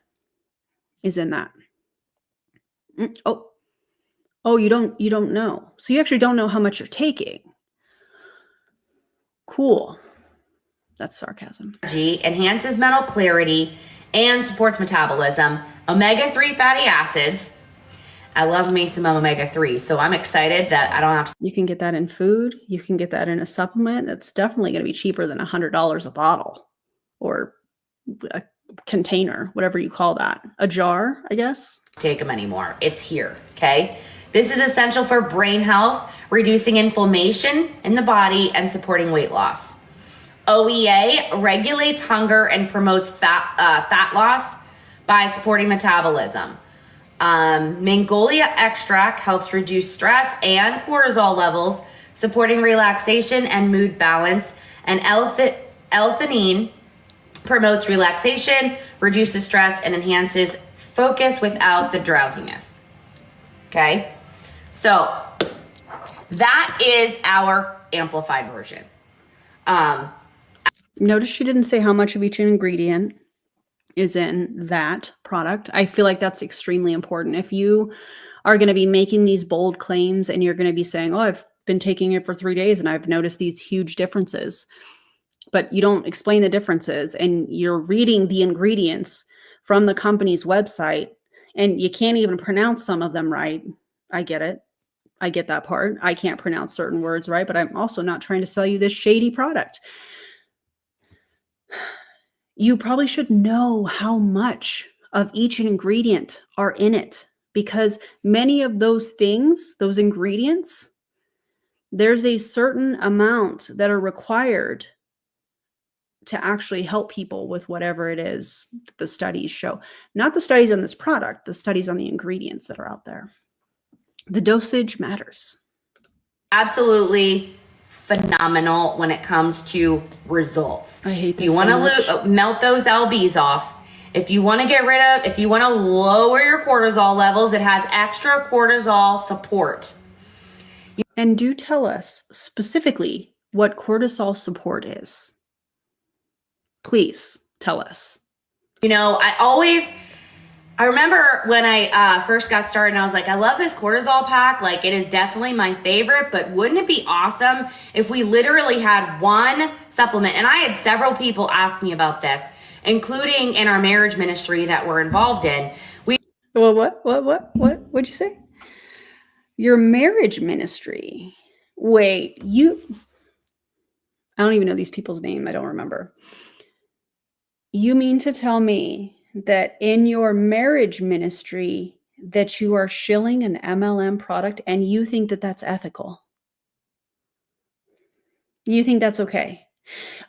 is in that? Oh, you don't know. So you actually don't know how much you're taking. Cool. That's sarcasm. Enhances mental clarity and supports metabolism. Omega-3 fatty acids. I love me some omega-3, so I'm excited that I don't have to. You can get that in food. You can get that in a supplement. That's definitely going to be cheaper than $100 a bottle or a container, whatever you call that. A jar, I guess. Take them anymore. It's here, okay? This is essential for brain health, reducing inflammation in the body, and supporting weight loss. OEA regulates hunger and promotes fat loss by supporting metabolism. Magnolia extract helps reduce stress and cortisol levels, supporting relaxation and mood balance. And L-theanine promotes relaxation, reduces stress, and enhances focus without the drowsiness. Okay? So that is our amplified version. Notice she didn't say how much of each ingredient is in that product. I feel like that's extremely important. If you are going to be making these bold claims and you're going to be saying, oh, I've been taking it for 3 days and I've noticed these huge differences, but you don't explain the differences and you're reading the ingredients from the company's website and you can't even pronounce some of them right. I get it. I get that part. I can't pronounce certain words right, but I'm also not trying to sell you this shady product. You probably should know how much of each ingredient are in it, because many of those things, those ingredients, there's a certain amount that are required to actually help people with whatever it is that the studies show. Not the studies on this product, the studies on the ingredients that are out there. The dosage matters. Absolutely phenomenal when it comes to results. I hate this You want so to melt those LBs off. If you want to get rid of, if you want to lower your cortisol levels, it has extra cortisol support. And do tell us specifically what cortisol support is. Please tell us. You know, I remember when I first got started and I was like, I love this cortisol pack. Like, it is definitely my favorite, but wouldn't it be awesome if we literally had one supplement? And I had several people ask me about this, including in our marriage ministry that we're involved in. Well, what'd you say? Your marriage ministry. Wait, I don't even know these people's name. I don't remember. You mean to tell me that in your marriage ministry that you are shilling an MLM product and you think that that's ethical? You think that's okay?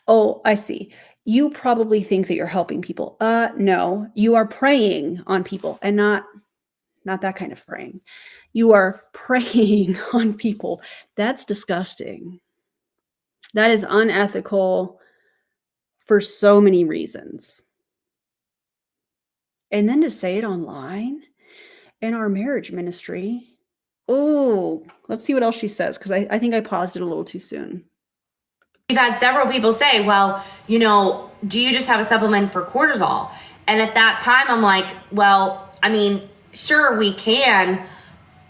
Oh, I see. You probably think that you're helping people. No, you are preying on people, and not that kind of praying. You are preying on people. That's disgusting. That is unethical for so many reasons. And then to say it online in our marriage ministry. Oh, let's see what else she says, because I think I paused it a little too soon. We've had several people say, well, you know, do you just have a supplement for cortisol? And at that time, I'm like, well, I mean, sure we can,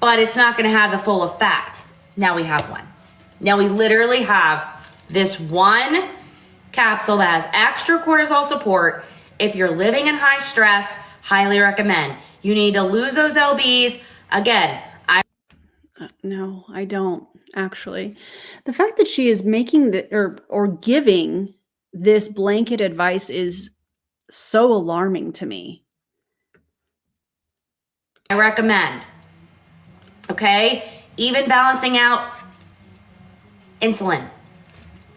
but it's not going to have the full effect. Now we have one. Now we literally have this one capsule that has extra cortisol support. If you're living in high stress, highly recommend. You need to lose those LBs. Again, no, I don't actually. The fact that she is making or giving this blanket advice is so alarming to me. I recommend Okay? Even balancing out insulin,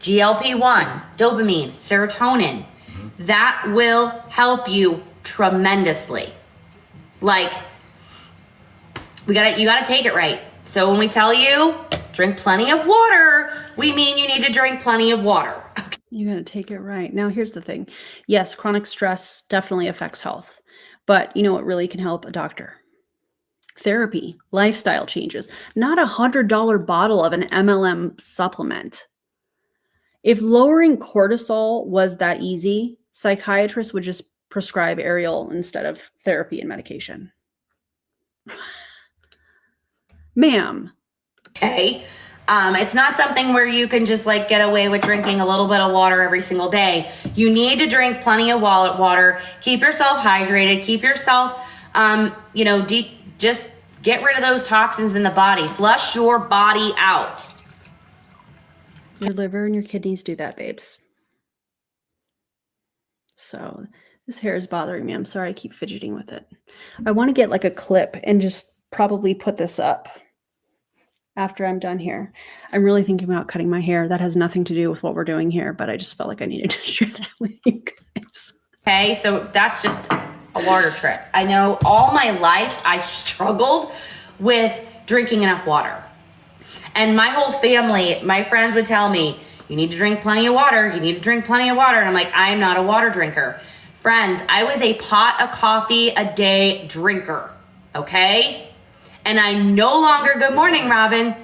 GLP-1, dopamine, serotonin. That will help you tremendously. Like, you gotta take it right. So when we tell you drink plenty of water, we mean you need to drink plenty of water. You got to take it right. Now, here's the thing. Yes, chronic stress definitely affects health, but you know what really can help? A doctor. Therapy, lifestyle changes, not $100 bottle of an MLM supplement. If lowering cortisol was that easy, psychiatrists would just prescribe Arieyl instead of therapy and medication. Ma'am. Okay? It's not something where you can just like get away with drinking a little bit of water every single day. You need to drink plenty of water. Keep yourself hydrated. Keep yourself, just get rid of those toxins in the body. Flush your body out. Your liver and your kidneys do that, babes. So this hair is bothering me. I'm sorry I keep fidgeting with it. I want to get like a clip and just probably put this up after I'm done here. I'm really thinking about cutting my hair. That has nothing to do with what we're doing here, but I just felt like I needed to share that with you guys. Okay, so that's just a water trick. I know all my life I struggled with drinking enough water. And my whole family, my friends would tell me, you need to drink plenty of water. You need to drink plenty of water. And I'm like, I am not a water drinker. Friends, I was a pot of coffee a day drinker, okay? And I'm no longer, good morning, Robin,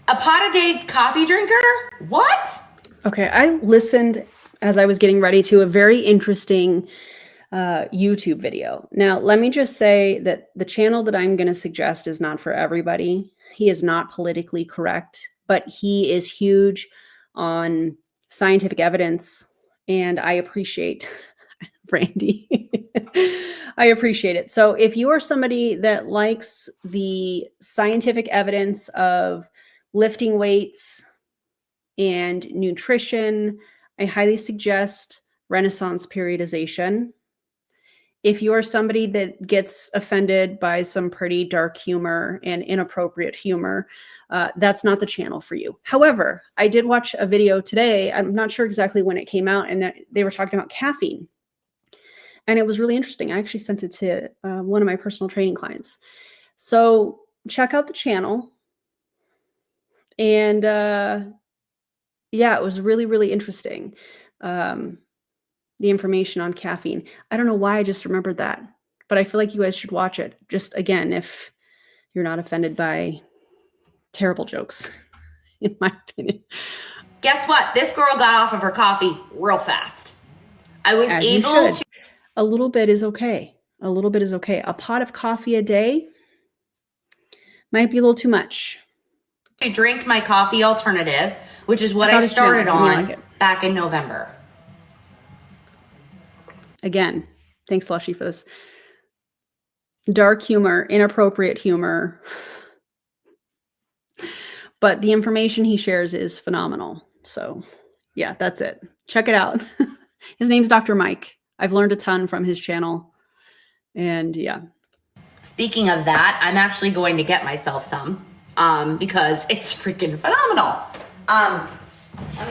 a pot a day coffee drinker? What? Okay, I listened as I was getting ready to a very interesting YouTube video. Now, let me just say that the channel that I'm going to suggest is not for everybody. He is not politically correct, but he is huge on scientific evidence, and I appreciate Brandy. I appreciate it. So if you are somebody that likes the scientific evidence of lifting weights and nutrition, I highly suggest Renaissance periodization. If you are somebody that gets offended by some pretty dark humor and inappropriate humor, that's not the channel for you. However, I did watch a video today. I'm not sure exactly when it came out, and they were talking about caffeine. And it was really interesting. I actually sent it to one of my personal training clients. So check out the channel. And yeah, it was really, really interesting. The information on caffeine. I don't know why I just remembered that, but I feel like you guys should watch it. Just again, if you're not offended by terrible jokes, in my opinion. Guess what? This girl got off of her coffee real fast. I was able to. A little bit is okay. A little bit is okay. A pot of coffee a day might be a little too much. To drink my coffee alternative, which is what I started on back in November. Again, thanks, Lushy, for this. Dark humor, inappropriate humor. But the information he shares is phenomenal. So yeah, that's it. Check it out. His name's Dr. Mike. I've learned a ton from his channel. And yeah. Speaking of that, I'm actually going to get myself some because it's freaking phenomenal. I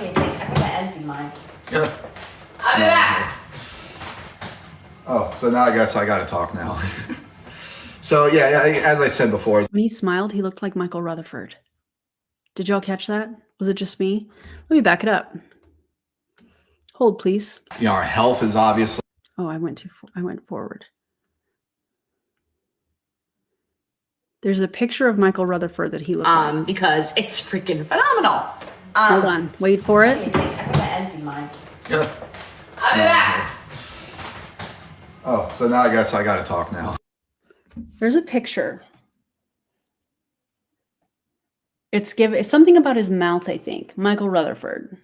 think I'm going to empty mine. Yeah. I'll be back. Oh, so now I guess I got to talk now. So yeah, as I said before. When he smiled, he looked like Michael Rutherford. Did y'all catch that? Was it just me? Let me back it up. Hold, please. Our health is obviously. Oh, I went forward. There's a picture of Michael Rutherford that he looked like. Because it's freaking phenomenal. Hold on. Wait for it. I'm going to empty mine. Yeah. I'll be back. Oh, so now I guess I got to talk now. There's a picture. It's something about his mouth, I think. Michael Rutherford.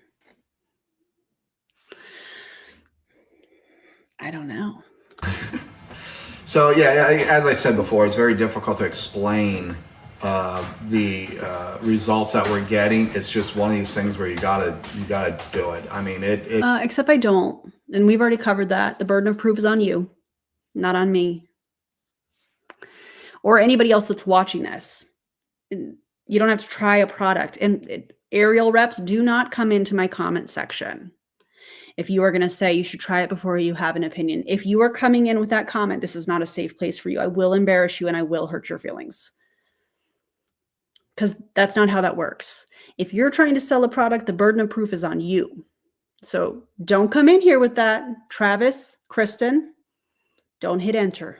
I don't know. So yeah, as I said before, it's very difficult to explain the results that we're getting. It's just one of these things where you gotta do it. I mean, except I don't, and we've already covered that. The burden of proof is on you, not on me. or anybody else that's watching this. You don't have to try a product. And Arieyl reps, do not come into my comment section if you are going to say you should try it before you have an opinion. If you are coming in with that comment, this is not a safe place for you. I will embarrass you and I will hurt your feelings. Because that's not how that works. If you're trying to sell a product, the burden of proof is on you. So don't come in here with that. Travis, Kristen, don't hit enter.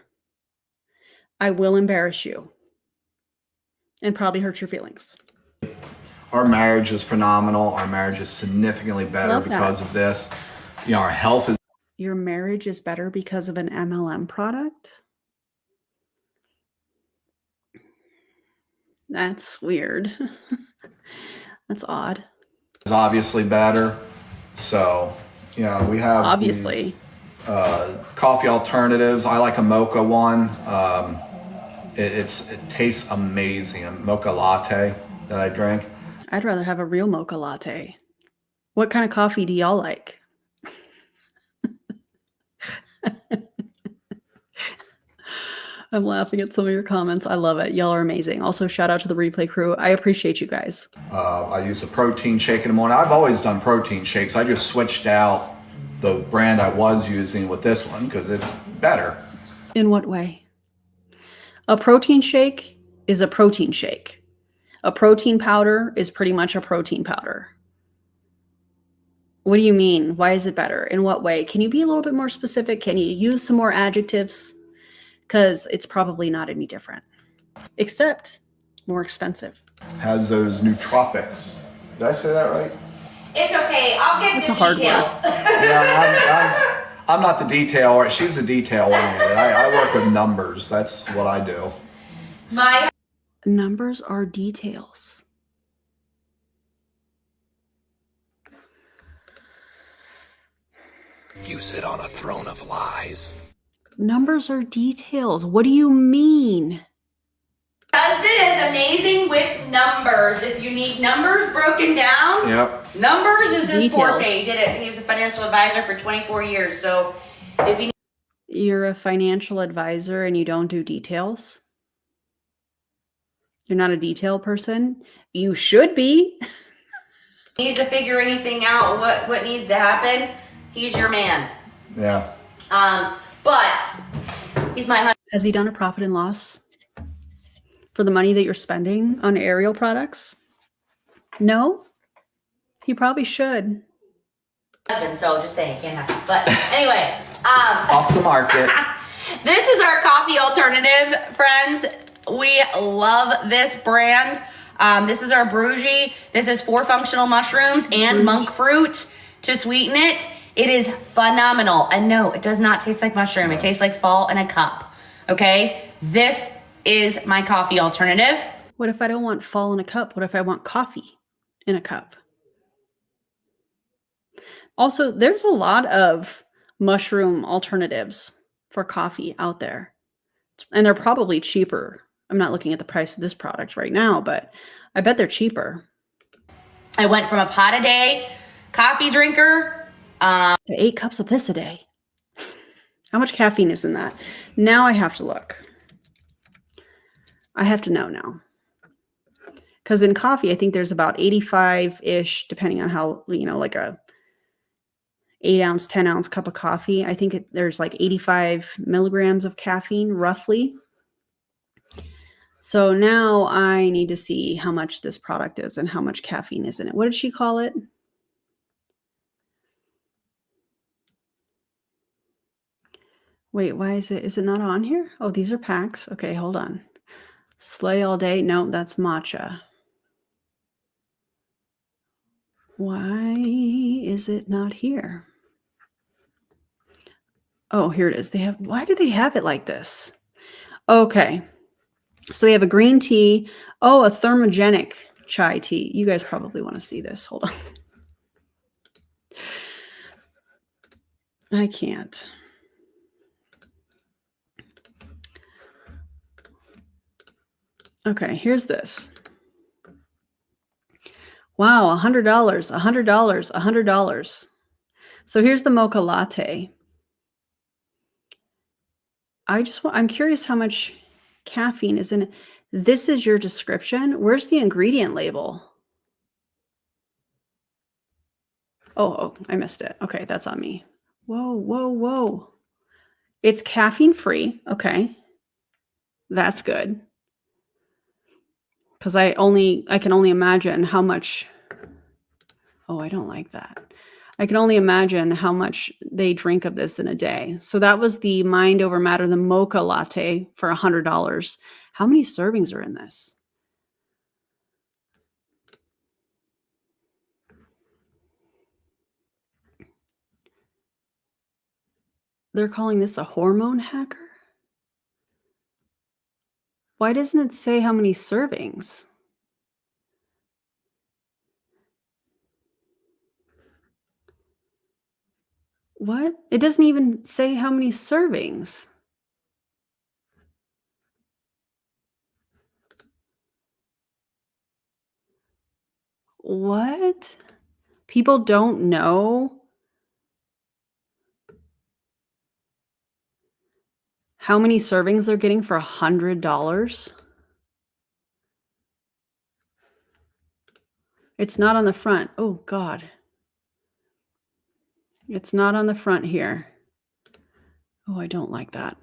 I will embarrass you and probably hurt your feelings. Our marriage is phenomenal. Our marriage is significantly better because of this. You know, our health is. Your marriage is better because of an MLM product? That's weird. That's odd. Is obviously better. So, you know, we have obviously these, coffee alternatives. I like a mocha one. It tastes amazing. A mocha latte that I drink. I'd rather have a real mocha latte. What kind of coffee do y'all like? I'm laughing at some of your comments. I love it. Y'all are amazing. Also, shout out to the replay crew. I appreciate you guys. I use a protein shake in the morning. I've always done protein shakes. I just switched out the brand I was using with this one because it's better. In what way? A protein shake is a protein shake. A protein powder is pretty much a protein powder. What do you mean? Why is it better? In what way? Can you be a little bit more specific? Can you use some more adjectives? Because it's probably not any different, except more expensive. Has those nootropics. Did I say that right? It's okay. I'll get That's the a hard details. Yeah, I'm not the detail. She's the detail oriented. I work with numbers. That's what I do. My Numbers are details. You sit on a throne of lies. Numbers are details. What do you mean? husband is amazing with numbers. If you need numbers broken down, Yep. numbers is his Details. forte. He did it. He was a financial advisor for 24 years. So if you You're a financial advisor and you don't do details? You're not a detail person? You should be. needs to figure anything out, what needs to happen, he's your man. Yeah. But he's my husband. Has he done a profit and loss for the money that you're spending on Arieyl products? No? He probably should. So just saying, can't happen. But anyway, Off the market. this is our coffee alternative, friends. We love this brand. This is our Brugie. This is 4 functional mushrooms and monk fruit to sweeten it. It is phenomenal. And no, it does not taste like mushroom. It tastes like fall in a cup. Okay? This is my coffee alternative. What if I don't want fall in a cup? What if I want coffee in a cup? Also, there's a lot of mushroom alternatives for coffee out there. And they're probably cheaper. I'm not looking at the price of this product right now, but I bet they're cheaper. I went from a pot a day coffee drinker. To 8 cups of this a day. How much caffeine is in that? Now I have to look. I have to know now. Because in coffee, I think there's about 85-ish, depending on how, like a 8-ounce, 10-ounce cup of coffee. I think there's like 85 milligrams of caffeine, roughly. So now I need to see how much this product is and how much caffeine is in it. What did she call it? Wait, why is it not on here? Oh, these are packs. Okay, hold on. Slay all day. No, that's matcha. Why is it not here? Oh, here it is. Why do they have it like this? Okay. So they have a green tea. Oh, a thermogenic chai tea. You guys probably want to see this. Hold on. I can't. Okay, here's this. Wow, $100, $100, $100. So here's the mocha latte. I'm curious how much caffeine is in. This is your description. Where's the ingredient label? Oh, I missed it. Okay, that's on me. Whoa. It's caffeine free. Okay. That's good. Because I can only imagine how much. Oh, I don't like that. I can only imagine how much they drink of this in a day. So that was the Mind Over Matter, the mocha latte for $100. How many servings are in this? They're calling this a hormone hacker? Why doesn't it say how many servings? What? It doesn't even say how many servings. What? People don't know how many servings they're getting for $100? It's not on the front. Oh, God. It's not on the front here. Oh, I don't like that.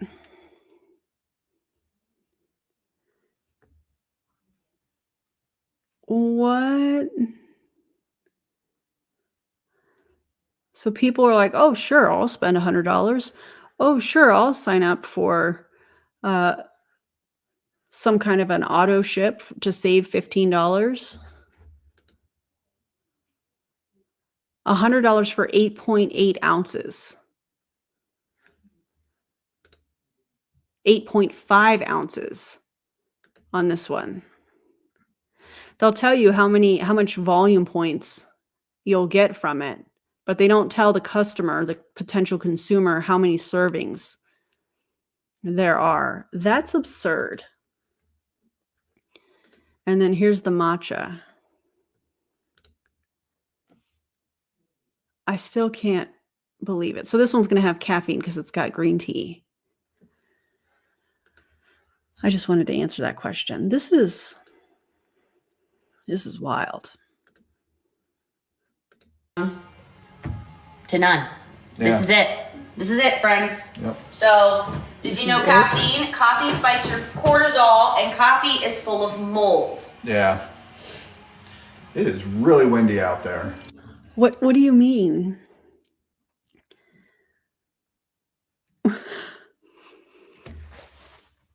What? So people are like, oh, sure, I'll spend $100. Oh, sure, I'll sign up for some kind of an auto ship to save $15. $100 for 8.8 ounces. 8.5 ounces on this one. They'll tell you how much volume points you'll get from it, but they don't tell the customer, the potential consumer, how many servings there are. That's absurd. And then here's the matcha. I still can't believe it. So this one's going to have caffeine because it's got green tea. I just wanted to answer that question. This is wild. To none. Yeah. This is it. This is it, friends. Yep. So, did you know caffeine? Coffee spikes your cortisol, and coffee is full of mold. Yeah. It is really windy out there. What do you mean?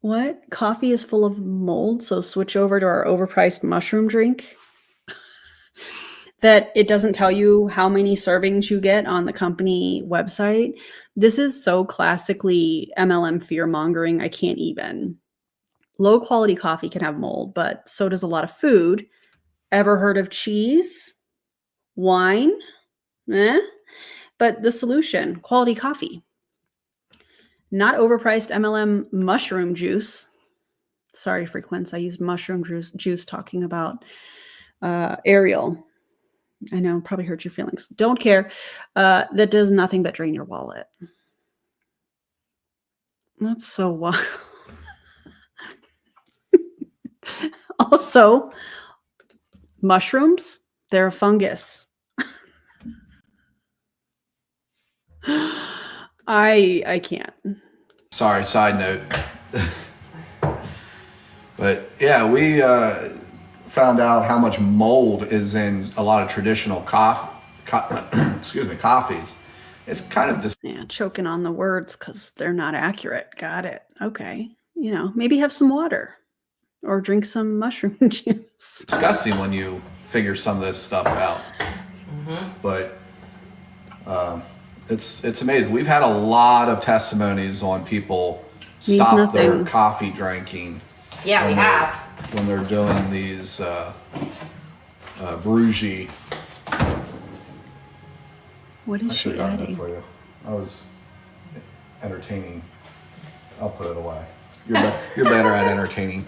What? Coffee is full of mold, so switch over to our overpriced mushroom drink? That it doesn't tell you how many servings you get on the company website. This is so classically MLM fear-mongering, I can't even. Low quality coffee can have mold, but so does a lot of food. Ever heard of cheese? Wine? But the solution, quality coffee. Not overpriced MLM mushroom juice. Sorry, Frequence, I used mushroom juice talking about Arieyl. I know, probably hurt your feelings. Don't care. That does nothing but drain your wallet. That's so wild. Also, mushrooms, they're a fungus. I can't. Sorry, side note. But yeah, we found out how much mold is in a lot of traditional coffees. It's kind of Choking on the words because they're not accurate. Got it. Okay. Maybe have some water or drink some mushroom juice. disgusting when you figure some of this stuff out. Mm-hmm. But it's amazing. We've had a lot of testimonies on people stop their coffee drinking. Yeah, we have. When they're doing these bougie. What is she adding? For you. I was entertaining. I'll put it away. You're better at entertaining.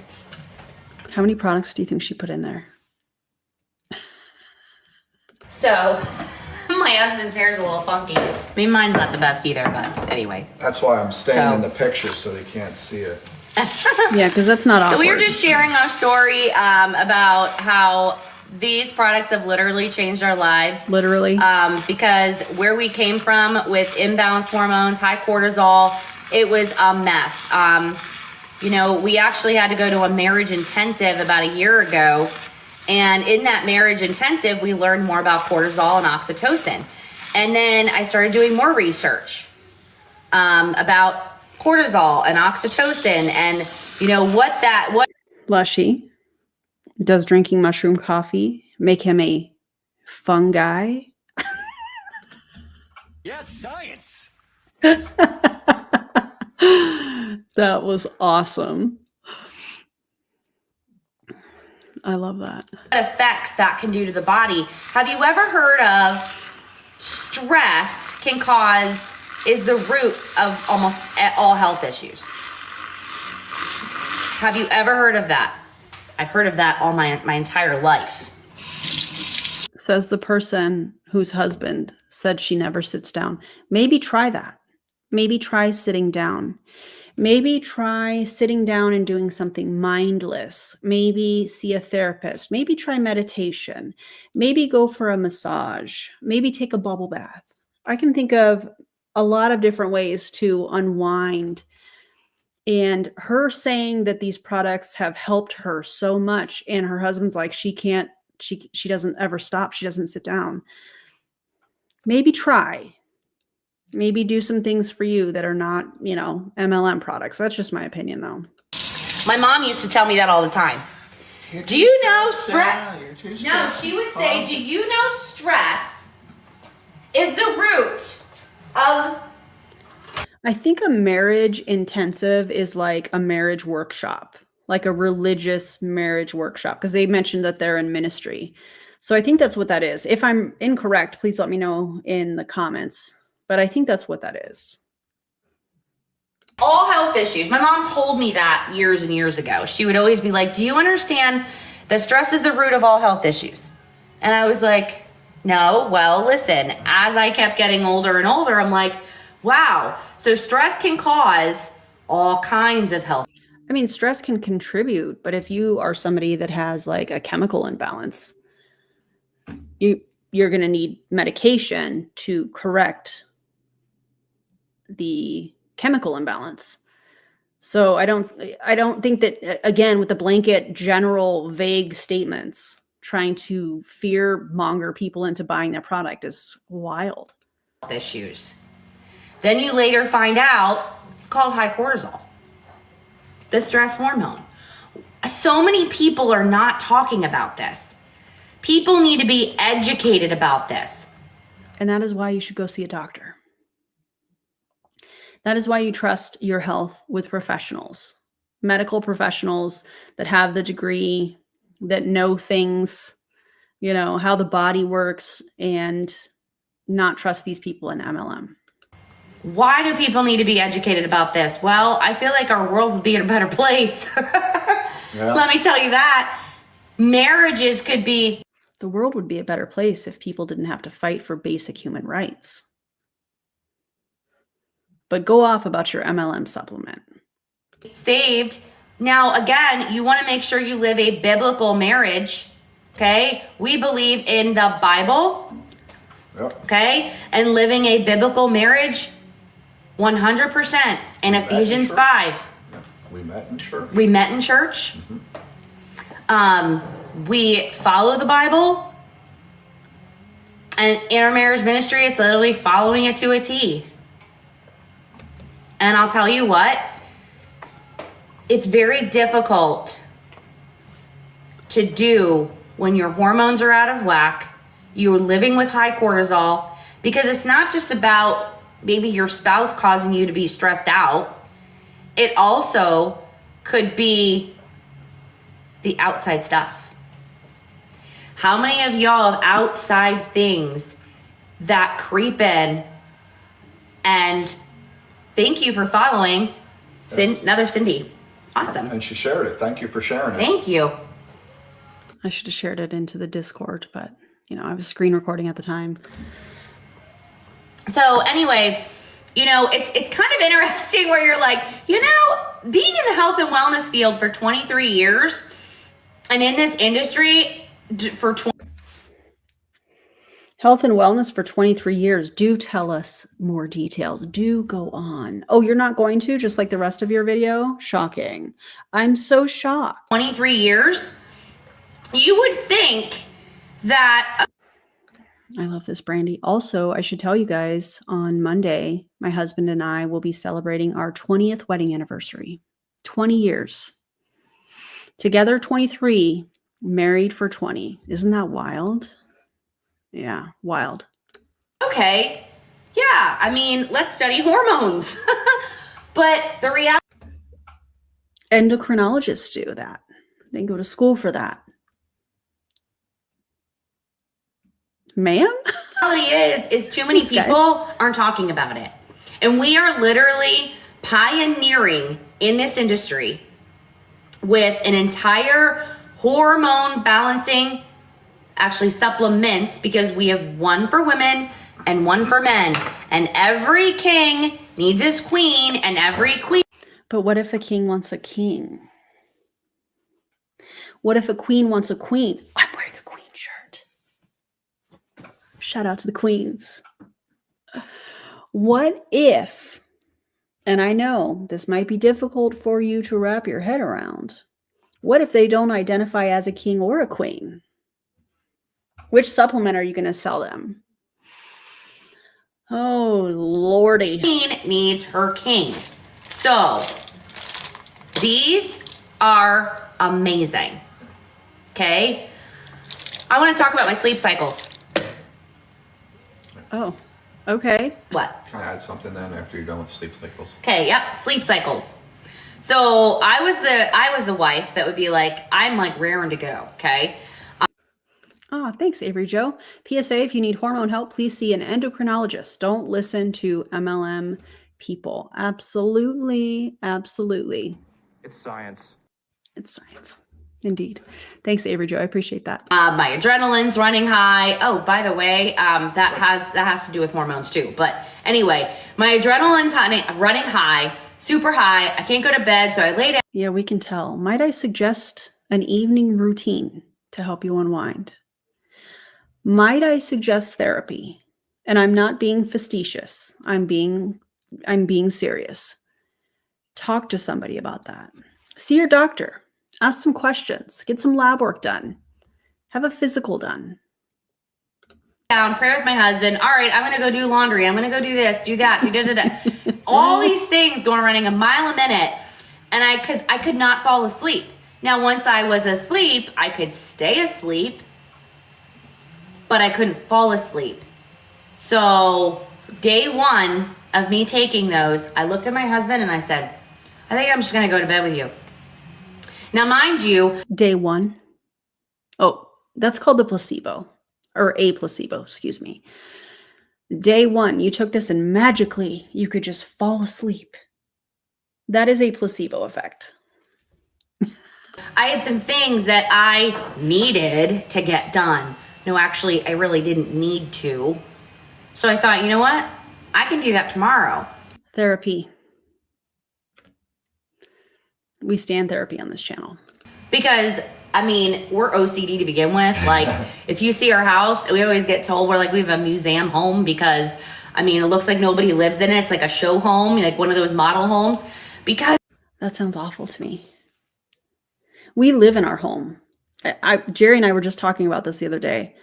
How many products do you think she put in there? So, My husband's hair is a little funky. I mean, mine's not the best either, but anyway. That's why I'm staying So- in the picture so they can't see it. Yeah, because that's not awkward. So we were just sharing our story about how these products have literally changed our lives. Literally. Because where we came from with imbalanced hormones, high cortisol, it was a mess. You know, we actually had to go to a marriage intensive about a year ago. And in that marriage intensive, we learned more about cortisol and oxytocin. And then I started doing more research about cortisol and oxytocin and, you know, what. Lushy. Does drinking mushroom coffee make him a fungi? Yes, science. That was awesome. I love that. Effects that can do to the body. Have you ever heard of stress is the root of almost all health issues? Have you ever heard of that? I've heard of that all my entire life. Says the person whose husband said she never sits down. Maybe try that. Maybe try sitting down. Maybe try sitting down and doing something mindless. Maybe see a therapist. Maybe try meditation. Maybe go for a massage. Maybe take a bubble bath. I can think of a lot of different ways to unwind. And her saying that these products have helped her so much, and her husband's like, she doesn't ever stop. She doesn't sit down. Maybe try. Maybe do some things for you that are not, you know, MLM products. That's just my opinion, though. My mom used to tell me that all the time. Do you know stress? No, she would say, do you know stress is the root of... I think a marriage intensive is like a marriage workshop, like a religious marriage workshop, because they mentioned that they're in ministry. So I think that's what that is. If I'm incorrect, please let me know in the comments. But I think that's what that is. All health issues. My mom told me that years and years ago. She would always be like, do you understand that stress is the root of all health issues? And I was like, no. Well, listen, as I kept getting older and older, I'm like, wow. So stress can cause all kinds of health. I mean, stress can contribute, but if you are somebody that has like a chemical imbalance, you're going to need medication to correct the chemical imbalance. So I don't think that, again, with the blanket general vague statements, trying to fear monger people into buying their product is wild. Issues. Then you later find out it's called high cortisol, the stress hormone. So many people are not talking about this. People need to be educated about this. And that is why you should go see a doctor. That is why you trust your health with professionals, medical professionals that have the degree, that know things, you know, how the body works, and not trust these people in MLM. Why do people need to be educated about this? Well, I feel like our world would be in a better place. Yeah. Let me tell you that. Marriages could be... The world would be a better place if people didn't have to fight for basic human rights. But go off about your MLM supplement. saved. Now, again, you want to make sure you live a biblical marriage, okay? We believe in the Bible, Yep. okay? And living a biblical marriage, 100%. In Ephesians 5. Yep. We met in church. We met in church. We follow the Bible. And in our marriage ministry, it's literally following it to a T. And I'll tell you what, it's very difficult to do when your hormones are out of whack, you're living with high cortisol, because it's not just about maybe your spouse causing you to be stressed out. It also could be the outside stuff. How many of y'all have outside things that creep in? And thank you for following. Yes. Another Cindy. Awesome. And she shared it. Thank you for sharing it. Thank you. I should have shared it into the Discord, but you know, I was screen recording at the time. So anyway, it's kind of interesting where you're like, being in the health and wellness field for 23 years and in this industry for Health and wellness for 23 years. Do tell us more details. Do go on. Oh, you're not going to, just like the rest of your video? Shocking. I'm so shocked. 23 years, you would think that... I love this, Brandy. Also, I should tell you guys, on Monday, my husband and I will be celebrating our 20th wedding anniversary. 20 years. Together 23, married for 20. Isn't that wild? Yeah, wild. Okay, yeah, I mean, let's study hormones. But the reality... Endocrinologists do that. They go to school for that. Man? reality is too many people aren't talking about it. And we are literally pioneering in this industry with an entire hormone balancing, actually supplements, because we have one for women and one for men. And every king needs his queen, and every queen... But what if a king wants a king? What if a queen wants a queen? I'm wearing a queen shirt. Shout out to the queens. What if, and I know this might be difficult for you to wrap your head around, what if they don't identify as a king or a queen? Which supplement are you going to sell them? Oh, Lordy. Queen needs her king. So these are amazing. Okay. I want to talk about my sleep cycles. Oh, okay. What? Can I add something then after you're done with sleep cycles? Okay, yep, sleep cycles. So I was the wife that would be like, I'm like raring to go, okay? Thanks, Avery Joe. PSA, if you need hormone help, please see an endocrinologist. Don't listen to MLM people. Absolutely, absolutely. It's science. It's science. Indeed. Thanks, Avery Joe. I appreciate that. My adrenaline's running high. Oh, by the way, that has to do with hormones too. But anyway, my adrenaline's running high, super high. I can't go to bed, so I lay down. Yeah, we can tell. Might I suggest an evening routine to help you unwind? Might I suggest therapy? And I'm not being facetious. I'm being serious. Talk to somebody about that. See your doctor. Ask some questions. Get some lab work done. Have a physical done. Down, pray with my husband. All right, I'm gonna go do laundry. I'm gonna go do this, do that, do da. All these things going running a mile a minute, and because I could not fall asleep. Now, once I was asleep, I could stay asleep, but I couldn't fall asleep. So day one of me taking those, I looked at my husband and I said, I think I'm just gonna go to bed with you. Now, mind you, Day one. Oh, that's called the placebo, or a placebo, excuse me. Day one, you took this and magically you could just fall asleep. That is a placebo effect. I had some things that I needed to get done. No, actually, I really didn't need to. So I thought, you know what? I can do that tomorrow. Therapy. We stand therapy on this channel. Because, I mean, we're OCD to begin with. Like, if you see our house, we always get told we're like, we have a museum home because, I mean, it looks like nobody lives in it. It's like a show home, like one of those model homes. Because that sounds awful to me. We live in our home. Jerry and I were just talking about this the other day.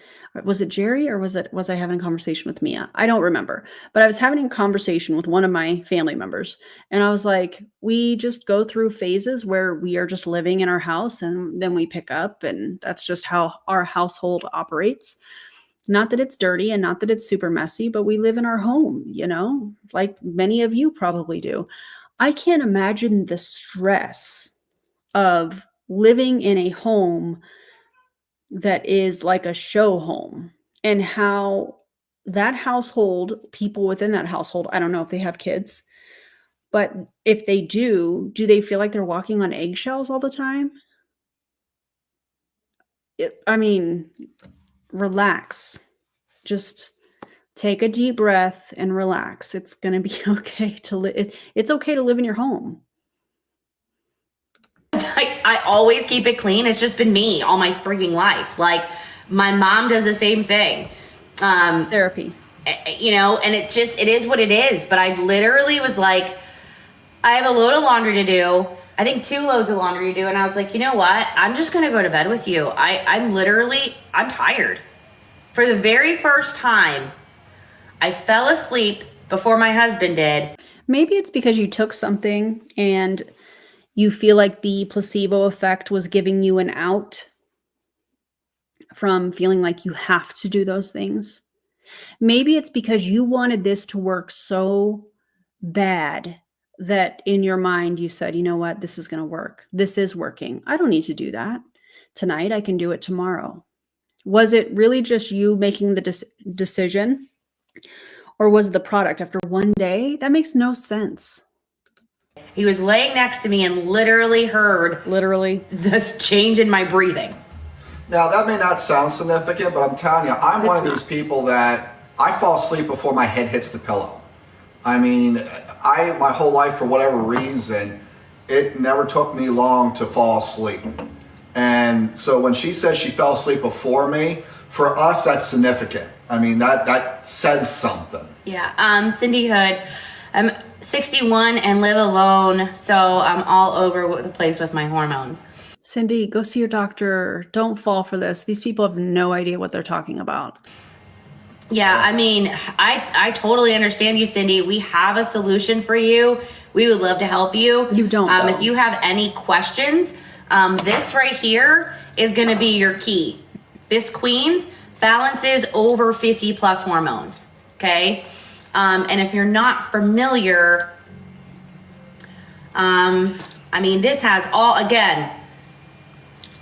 Was it Jerry or was I having a conversation with Mia? I don't remember, but I was having a conversation with one of my family members, and I was like, we just go through phases where we are just living in our house and then we pick up, and that's just how our household operates. Not that it's dirty and not that it's super messy, but we live in our home, like many of you probably do. I can't imagine the stress of living in a home that is like a show home, and how that household, people within that household, I don't know if they have kids, but if they do they feel like they're walking on eggshells all the time? I mean, relax. Just Take a deep breath and relax. It's going to be okay to live. It's okay to live in your home. I always keep it clean. It's just been me all my freaking life. Like, my mom does the same thing. Therapy. You know, and it is what it is. But I literally was like, I have a load of laundry to do. I think 2 loads of laundry to do. And I was like, you know what? I'm just going to go to bed with you. I'm tired. For the very first time, I fell asleep before my husband did. Maybe it's because you took something and you feel like the placebo effect was giving you an out from feeling like you have to do those things. Maybe it's because you wanted this to work so bad that in your mind you said, you know what, this is going to work. This is working. I don't need to do that tonight. I can do it tomorrow. Was it really just you making the decision? Or was the product after one day? That makes no sense. He was laying next to me and literally heard this change in my breathing. Now, that may not sound significant, but I'm telling you, I'm one of these people that I fall asleep before my head hits the pillow. I mean, my whole life, for whatever reason, it never took me long to fall asleep. And so when she says she fell asleep before me, for us, that's significant. I mean, that says something. Yeah. Cindy Hood. I'm 61 and live alone, so I'm all over the place with my hormones. Cindy, go see your doctor. Don't fall for this. These people have no idea what they're talking about. Yeah, I mean, I totally understand you, Cindy. We have a solution for you. We would love to help you. You don't, though. If you have any questions, this right here is going to be your key. This Queens balances over 50 plus hormones, okay? And if you're not familiar, I mean, this has all, again,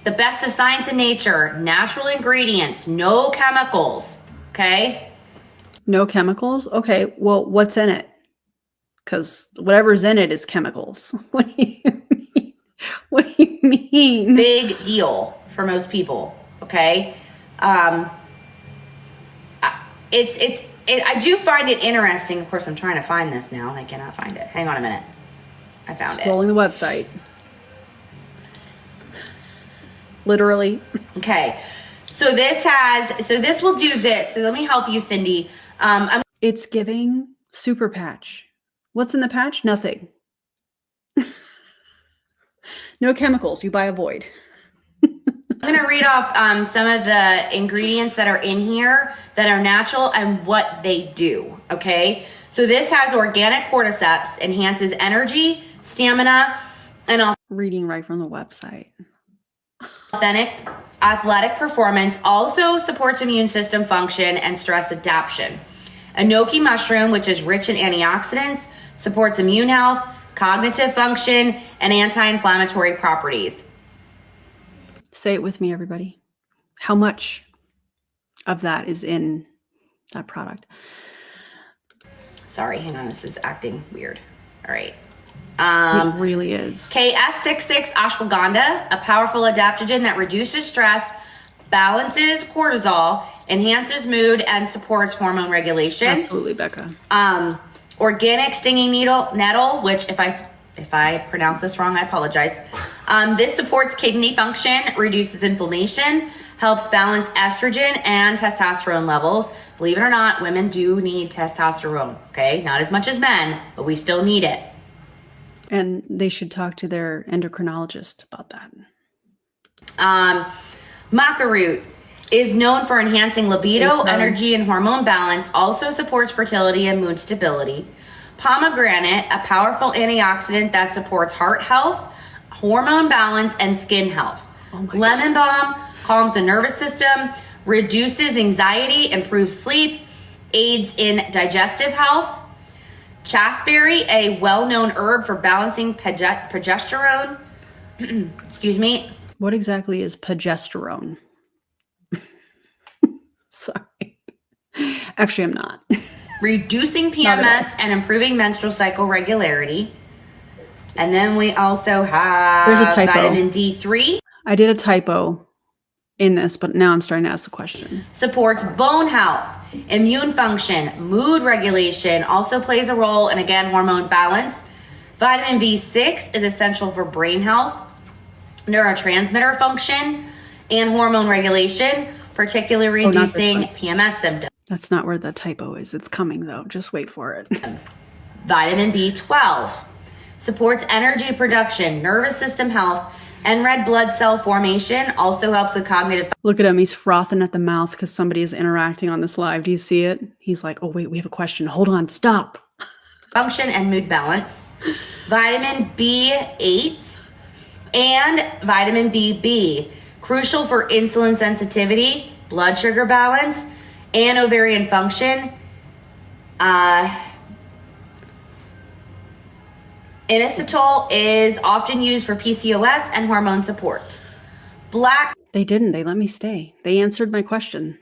the best of science and nature, natural ingredients, no chemicals, okay? No chemicals? Okay, well, what's in it? Because whatever's in it is chemicals. What do you mean? What do you mean? Big deal for most people, okay? I do find it interesting. Of course, I'm trying to find this now and I cannot find it. Hang on a minute. I found it. Scrolling the website. Literally. Okay. So this will do this. So let me help you, Cindy. It's giving super patch. What's in the patch? Nothing. No chemicals. You buy a void. I'm going to read off some of the ingredients that are in here that are natural and what they do, okay? So this has organic cordyceps, enhances energy, stamina, and reading right from the website. Authentic athletic performance, also supports immune system function and stress adaptation. Enoki mushroom, which is rich in antioxidants, supports immune health, cognitive function, and anti-inflammatory properties. Say it with me, everybody. How much of that is in that product? Sorry, hang on. This is acting weird. All right. It really is. KS66 ashwagandha, a powerful adaptogen that reduces stress, balances cortisol, enhances mood, and supports hormone regulation. Absolutely, Becca. Organic stinging nettle, which if I pronounce this wrong, I apologize. This supports kidney function, reduces inflammation, helps balance estrogen and testosterone levels. Believe it or not, women do need testosterone, okay? Not as much as men, but we still need it. And they should talk to their endocrinologist about that. Maca root is known for enhancing libido, energy, and hormone balance. Also supports fertility and mood stability. Pomegranate, a powerful antioxidant that supports heart health, hormone balance, and skin health. Lemon balm calms the nervous system, reduces anxiety, improves sleep, aids in digestive health. Chaffberry, a well-known herb for balancing progesterone. Excuse me. What exactly is progesterone? Sorry. Actually, I'm not. Reducing PMS and improving menstrual cycle regularity. And then we also have There's a typo. vitamin D3. I did a typo in this, but now I'm starting to ask the question. Supports bone health, Immune function, mood regulation also plays a role, and again, hormone balance. Vitamin B6 is essential for brain health, neurotransmitter function, and hormone regulation, particularly not this reducing one. PMS symptoms. That's not where the typo is. It's coming though. Just wait for it. Vitamin B12 supports energy production, nervous system health, and red blood cell formation. Also helps with cognitive Look at him. He's frothing at the mouth because somebody is interacting on this live. Do you see it? He's like, oh, wait, we have a question. Hold on. Stop. function and mood balance. Vitamin B8 and vitamin BB, crucial for insulin sensitivity, blood sugar balance, and ovarian function. Inositol is often used for PCOS and hormone support. Black They didn't. They let me stay. They answered my question.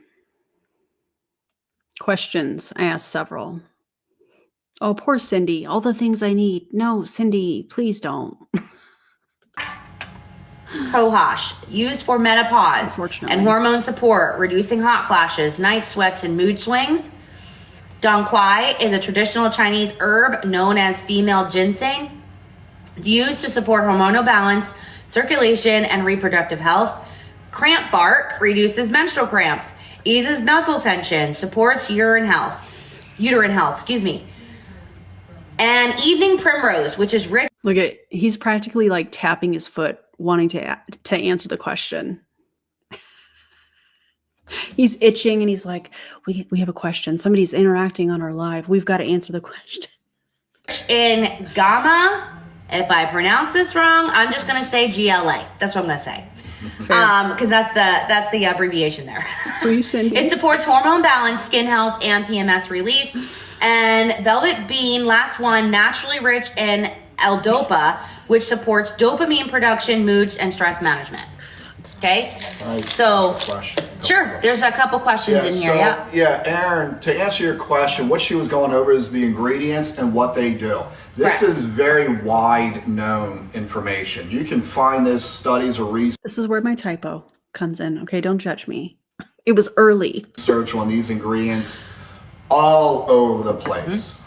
Questions. I asked several. Oh, poor Cindy. All the things I need. No, Cindy, please don't. cohosh, used for menopause Unfortunately. and hormone support, reducing hot flashes, night sweats, and mood swings. Dong quai is a traditional Chinese herb known as female ginseng, used to support hormonal balance, circulation, and reproductive health. Cramp bark reduces menstrual cramps, eases muscle tension, supports uterine health, And evening primrose, which is rich. Look at, he's practically like tapping his foot, wanting to answer the question. He's itching and he's like, we have a question. Somebody's interacting on our live. We've got to answer the question. In gamma, if I pronounce this wrong, I'm just gonna say GLA. That's what I'm gonna say. Because that's the abbreviation there. Please, Cindy. It supports hormone balance, skin health, and PMS release. And velvet bean, last one, naturally rich in L-DOPA, which supports dopamine production, mood, and stress management. Okay, so sure, there's a couple questions in here. Yeah, Aaron, to answer your question, what she was going over is the ingredients and what they do. This Correct. is very wide known information. You can find this studies or This is where my typo comes in. Okay, don't judge me. It was early. research on these ingredients all over the place.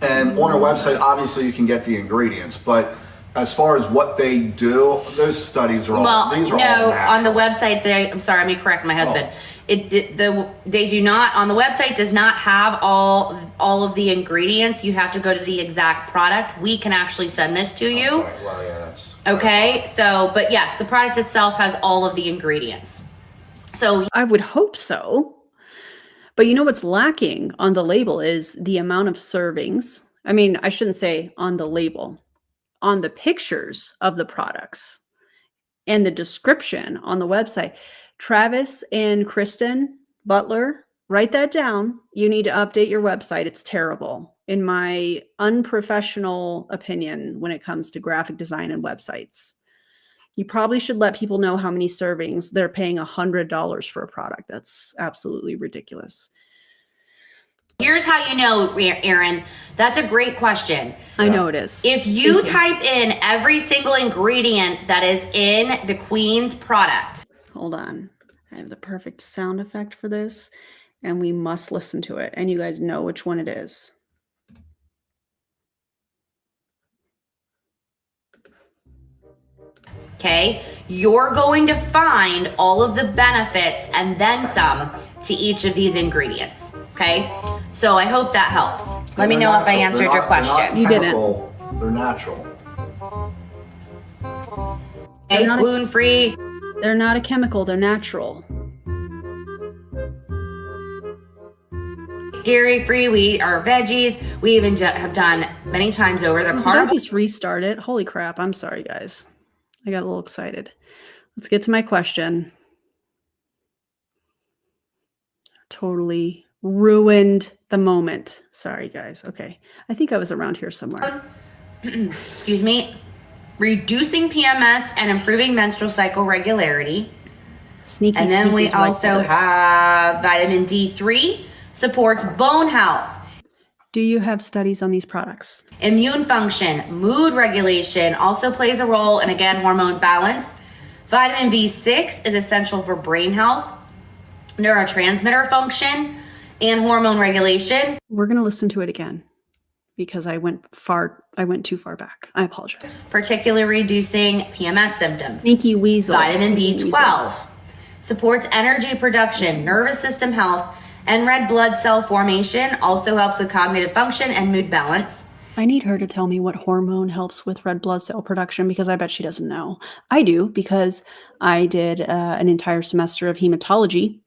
And on our website, obviously you can get the ingredients, but as far as what they do, those studies are all, these are all natural. On the website, I'm sorry, let me correct my husband. They do not, on the website does not have all of the ingredients. You have to go to the exact product. We can actually send this to you. Sorry, well, yeah, that's Okay, so, but yes, the product itself has all of the ingredients. So I would hope so. But you know what's lacking on the label is the amount of servings. I mean, I shouldn't say on the label, on the pictures of the products and the description on the website. Travis and Kristen Butler, write that down. You need to update your website. It's terrible, in my unprofessional opinion, when it comes to graphic design and websites. You probably should let people know how many servings. They're paying $100 for a product. That's absolutely ridiculous. here's how you know, Aaron, that's a great question. I know it is. If you type in every single ingredient that is in the Queen's product. Hold on. I have the perfect sound effect for this, and we must listen to it. And you guys know which one it is. Okay, you're going to find all of the benefits and then some to each of these ingredients. Okay, so I hope that helps. Let me know if I answered your question. You didn't. They're natural. Okay, gluten-free. They're not a chemical. They're natural. Dairy-free, we are veggies. We even have done many times over the Did I carnivore. just restart it? Holy crap. I'm sorry, guys. I got a little excited. Let's get to my question. Totally ruined the moment. Sorry, guys. Okay. I think I was around here somewhere. Excuse me. Reducing PMS and improving menstrual cycle regularity. Sneaky. And then we sneaky's right also there. have vitamin D3, supports bone health, Do you have studies on these products? immune function, mood regulation, also plays a role, and again, hormone balance. Vitamin B6 is essential for brain health, neurotransmitter function, and hormone regulation. We're going to listen to it again because I went too far back. I apologize. Particularly reducing PMS symptoms. Sneaky weasel. Vitamin B12 supports energy production, nervous system health, and red blood cell formation. Also helps with cognitive function and mood balance. I need her to tell me what hormone helps with red blood cell production because I bet she doesn't know. I do because I did an entire semester of hematology.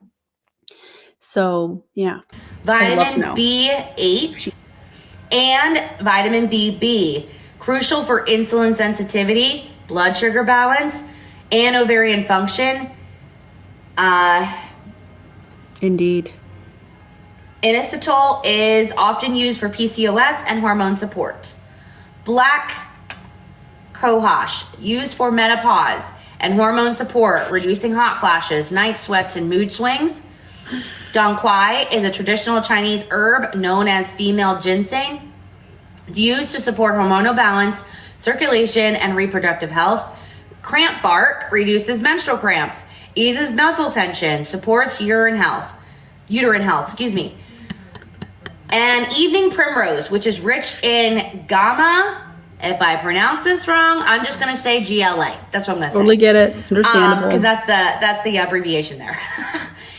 So, yeah. I'd love to Vitamin know. B8 and vitamin BB, crucial for insulin sensitivity, blood sugar balance, and ovarian function. Indeed. Inositol is often used for PCOS and hormone support. Black cohosh, used for menopause and hormone support, reducing hot flashes, night sweats, and mood swings. Dong Quai is a traditional Chinese herb known as female ginseng, used to support hormonal balance, circulation, and reproductive health. Cramp bark reduces menstrual cramps, eases muscle tension, supports uterine health, And evening primrose, which is rich in gamma. If I pronounce this wrong, I'm just going to say GLA. That's what I'm going to say. Totally get it. Understandable. Because that's the abbreviation there.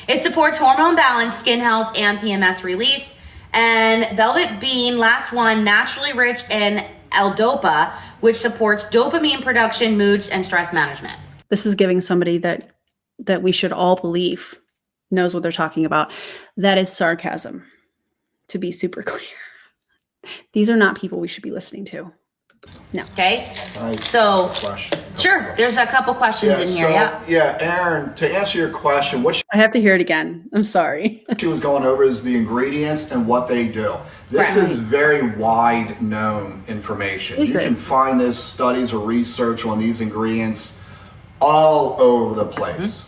It supports hormone balance, skin health, and PMS release. And velvet bean, last one, naturally rich in L-Dopa, which supports dopamine production, mood, and stress management. This is giving somebody that we should all believe knows what they're talking about. That is sarcasm, to be super clear. These are not people we should be listening to. No. Okay. Right. So, Question. sure. There's a couple questions in here. Yeah, Aaron, to answer your question, what I have to hear it again. I'm sorry. she was going over is the ingredients and what they do. This Right. is very wide known information. Is You it? can find this studies or research on these ingredients all over the place.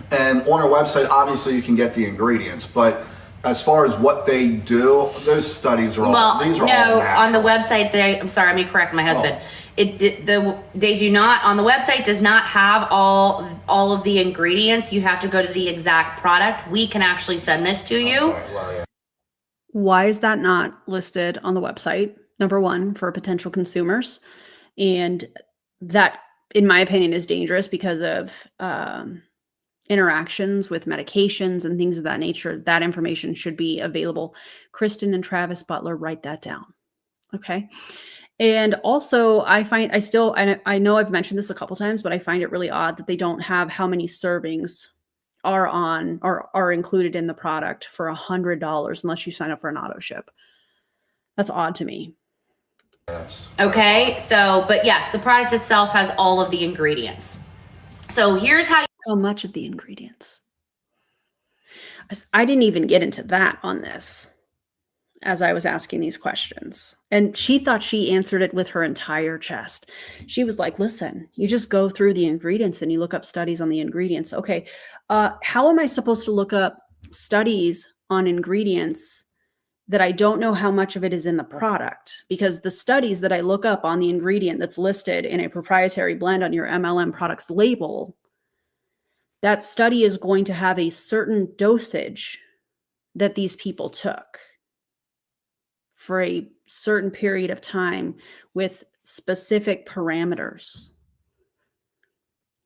And on our website, obviously you can get the ingredients, but as far as what they do, those studies are all, these are all natural. On the website, I'm sorry, let me correct my husband. They do not, on the website does not have all of the ingredients. You have to go to the exact product. We can actually send this to you. Sorry, Larry. Why is that not listed on the website? Number one, for potential consumers. And that, in my opinion, is dangerous because of interactions with medications and things of that nature. That information should be available. Kristen and Travis Butler, write that down. Okay. And also I know I've mentioned this a couple times, but I find it really odd that they don't have how many servings are included in the product for $100 unless you sign up for an auto ship. That's odd to me. Yes. Okay. So, but yes, the product itself has all of the ingredients. So here's how much of the ingredients? I didn't even get into that on this as I was asking these questions. And she thought she answered it with her entire chest. She was like, listen, you just go through the ingredients and you look up studies on the ingredients. Okay. How am I supposed to look up studies on ingredients that I don't know how much of it is in the product? Because the studies that I look up on the ingredient that's listed in a proprietary blend on your MLM products label, that study is going to have a certain dosage that these people took for a certain period of time with specific parameters.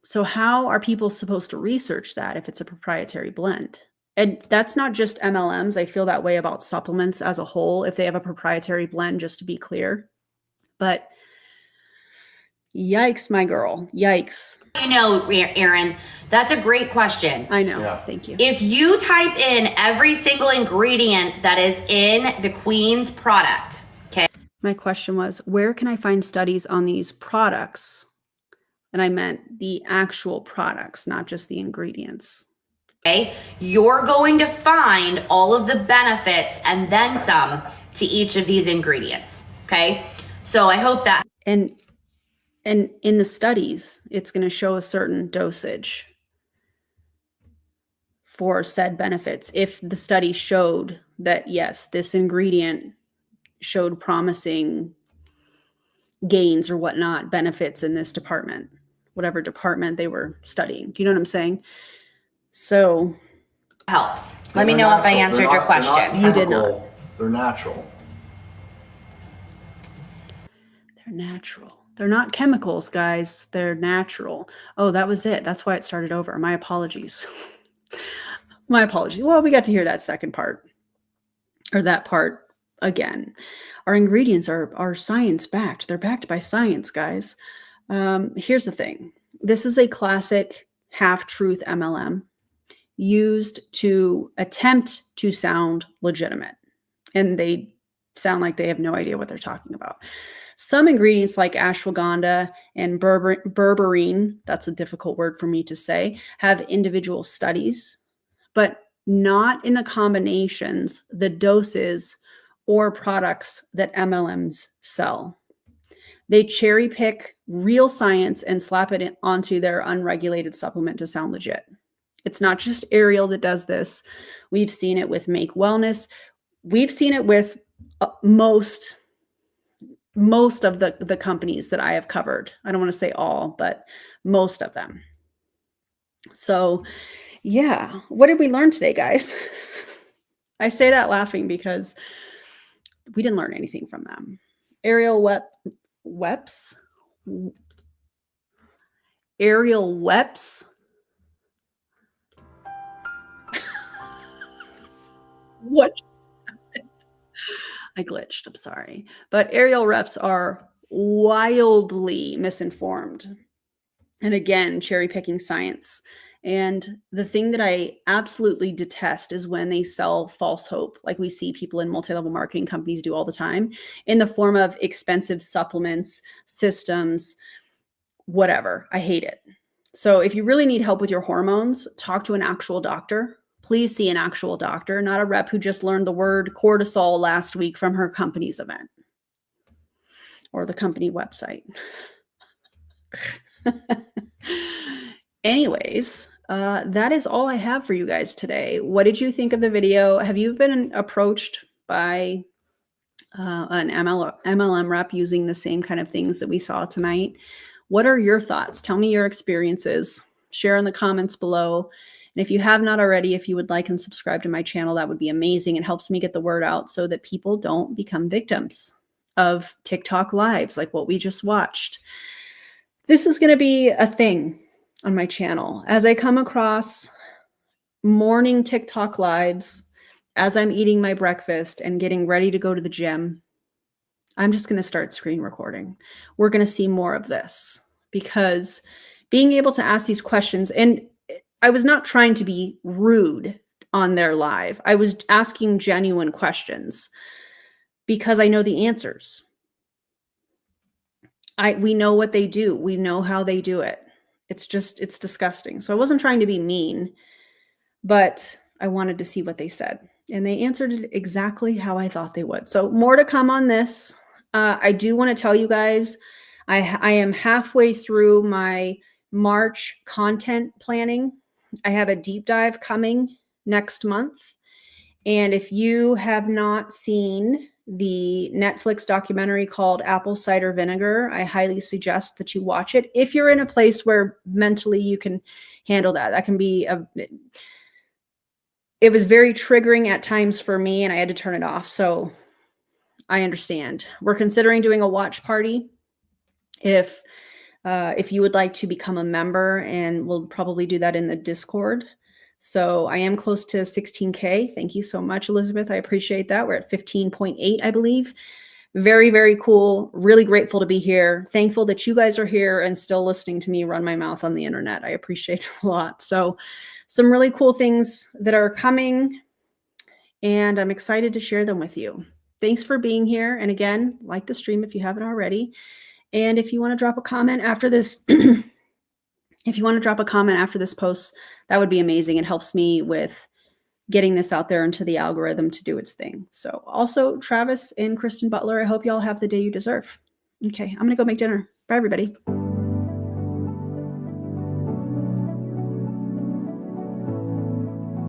So how are people supposed to research that if it's a proprietary blend? And that's not just MLMs. I feel that way about supplements as a whole, if they have a proprietary blend, just to be clear. But yikes, my girl, yikes. you know, Aaron, that's a great question. I know. Yeah. Thank you. If you type in every single ingredient that is in the Queen's product, okay? My question was, where can I find studies on these products? And I meant the actual products, not just the ingredients. Okay, you're going to find all of the benefits and then some to each of these ingredients. Okay, so I hope that. And in the studies, it's going to show a certain dosage for said benefits. If the study showed that, yes, this ingredient showed promising gains or whatnot, benefits in this department, whatever department they were studying. Do you know what I'm saying? So Helps. Let me know if I answered your question. You did not. They're natural. They're natural. They're not chemicals, guys. They're natural. Oh, that was it. That's why it started over. My apologies. My apologies. Well, we got to hear that second part, or that part again. Our ingredients are science-backed. They're backed by science, guys. Here's the thing. This is a classic half-truth MLM used to attempt to sound legitimate. And they sound like they have no idea what they're talking about. Some ingredients like ashwagandha and berberine, that's a difficult word for me to say, have individual studies, but not in the combinations, the doses, or products that MLMs sell. They cherry pick real science and slap it onto their unregulated supplement to sound legit. It's not just Arieyl that does this. We've seen it with Make Wellness. We've seen it with most of the companies that I have covered. I don't want to say all, but most of them. So yeah, what did we learn today, guys? I say that laughing because we didn't learn anything from them. Arieyl Weps. What? I glitched, I'm sorry. But Arieyl reps are wildly misinformed. And again, cherry picking science. And the thing that I absolutely detest is when they sell false hope, like we see people in multi-level marketing companies do all the time, in the form of expensive supplements, systems, whatever. I hate it. So if you really need help with your hormones, talk to an actual doctor. Please see an actual doctor, not a rep who just learned the word cortisol last week from her company's event or the company website. Anyways, that is all I have for you guys today. What did you think of the video? Have you been approached by an MLM rep using the same kind of things that we saw tonight? What are your thoughts? Tell me your experiences. Share in the comments below. And if you have not already, if you would like and subscribe to my channel, that would be amazing. It helps me get the word out so that people don't become victims of TikTok lives like what we just watched. This is going to be a thing on my channel. As I come across morning TikTok lives, as I'm eating my breakfast and getting ready to go to the gym, I'm just going to start screen recording. We're going to see more of this because being able to ask these questions, and I was not trying to be rude on their live. I was asking genuine questions because I know the answers. We know what they do. We know how they do it. It's disgusting. So I wasn't trying to be mean, but I wanted to see what they said. And they answered it exactly how I thought they would. So more to come on this. I do want to tell you guys, I am halfway through my March content planning. I have a deep dive coming next month. And if you have not seen the Netflix documentary called Apple Cider Vinegar, I highly suggest that you watch it. If you're in a place where mentally you can handle that, that can be it was very triggering at times for me and I had to turn it off. So I understand. We're considering doing a watch party. If you would like to become a member, and we'll probably do that in the Discord. So I am close to 16K. Thank you so much, Elizabeth. I appreciate that. We're at 15.8, I believe. Very, very cool. Really grateful to be here. Thankful that you guys are here and still listening to me run my mouth on the internet. I appreciate it a lot. So some really cool things that are coming, and I'm excited to share them with you. Thanks for being here. And again, like the stream if you haven't already. And if you want to drop a comment after this, if you want to drop a comment after this post, that would be amazing. It helps me with getting this out there into the algorithm to do its thing. So also Travis and Kristen Butler, I hope y'all have the day you deserve. Okay, I'm going to go make dinner. Bye, everybody.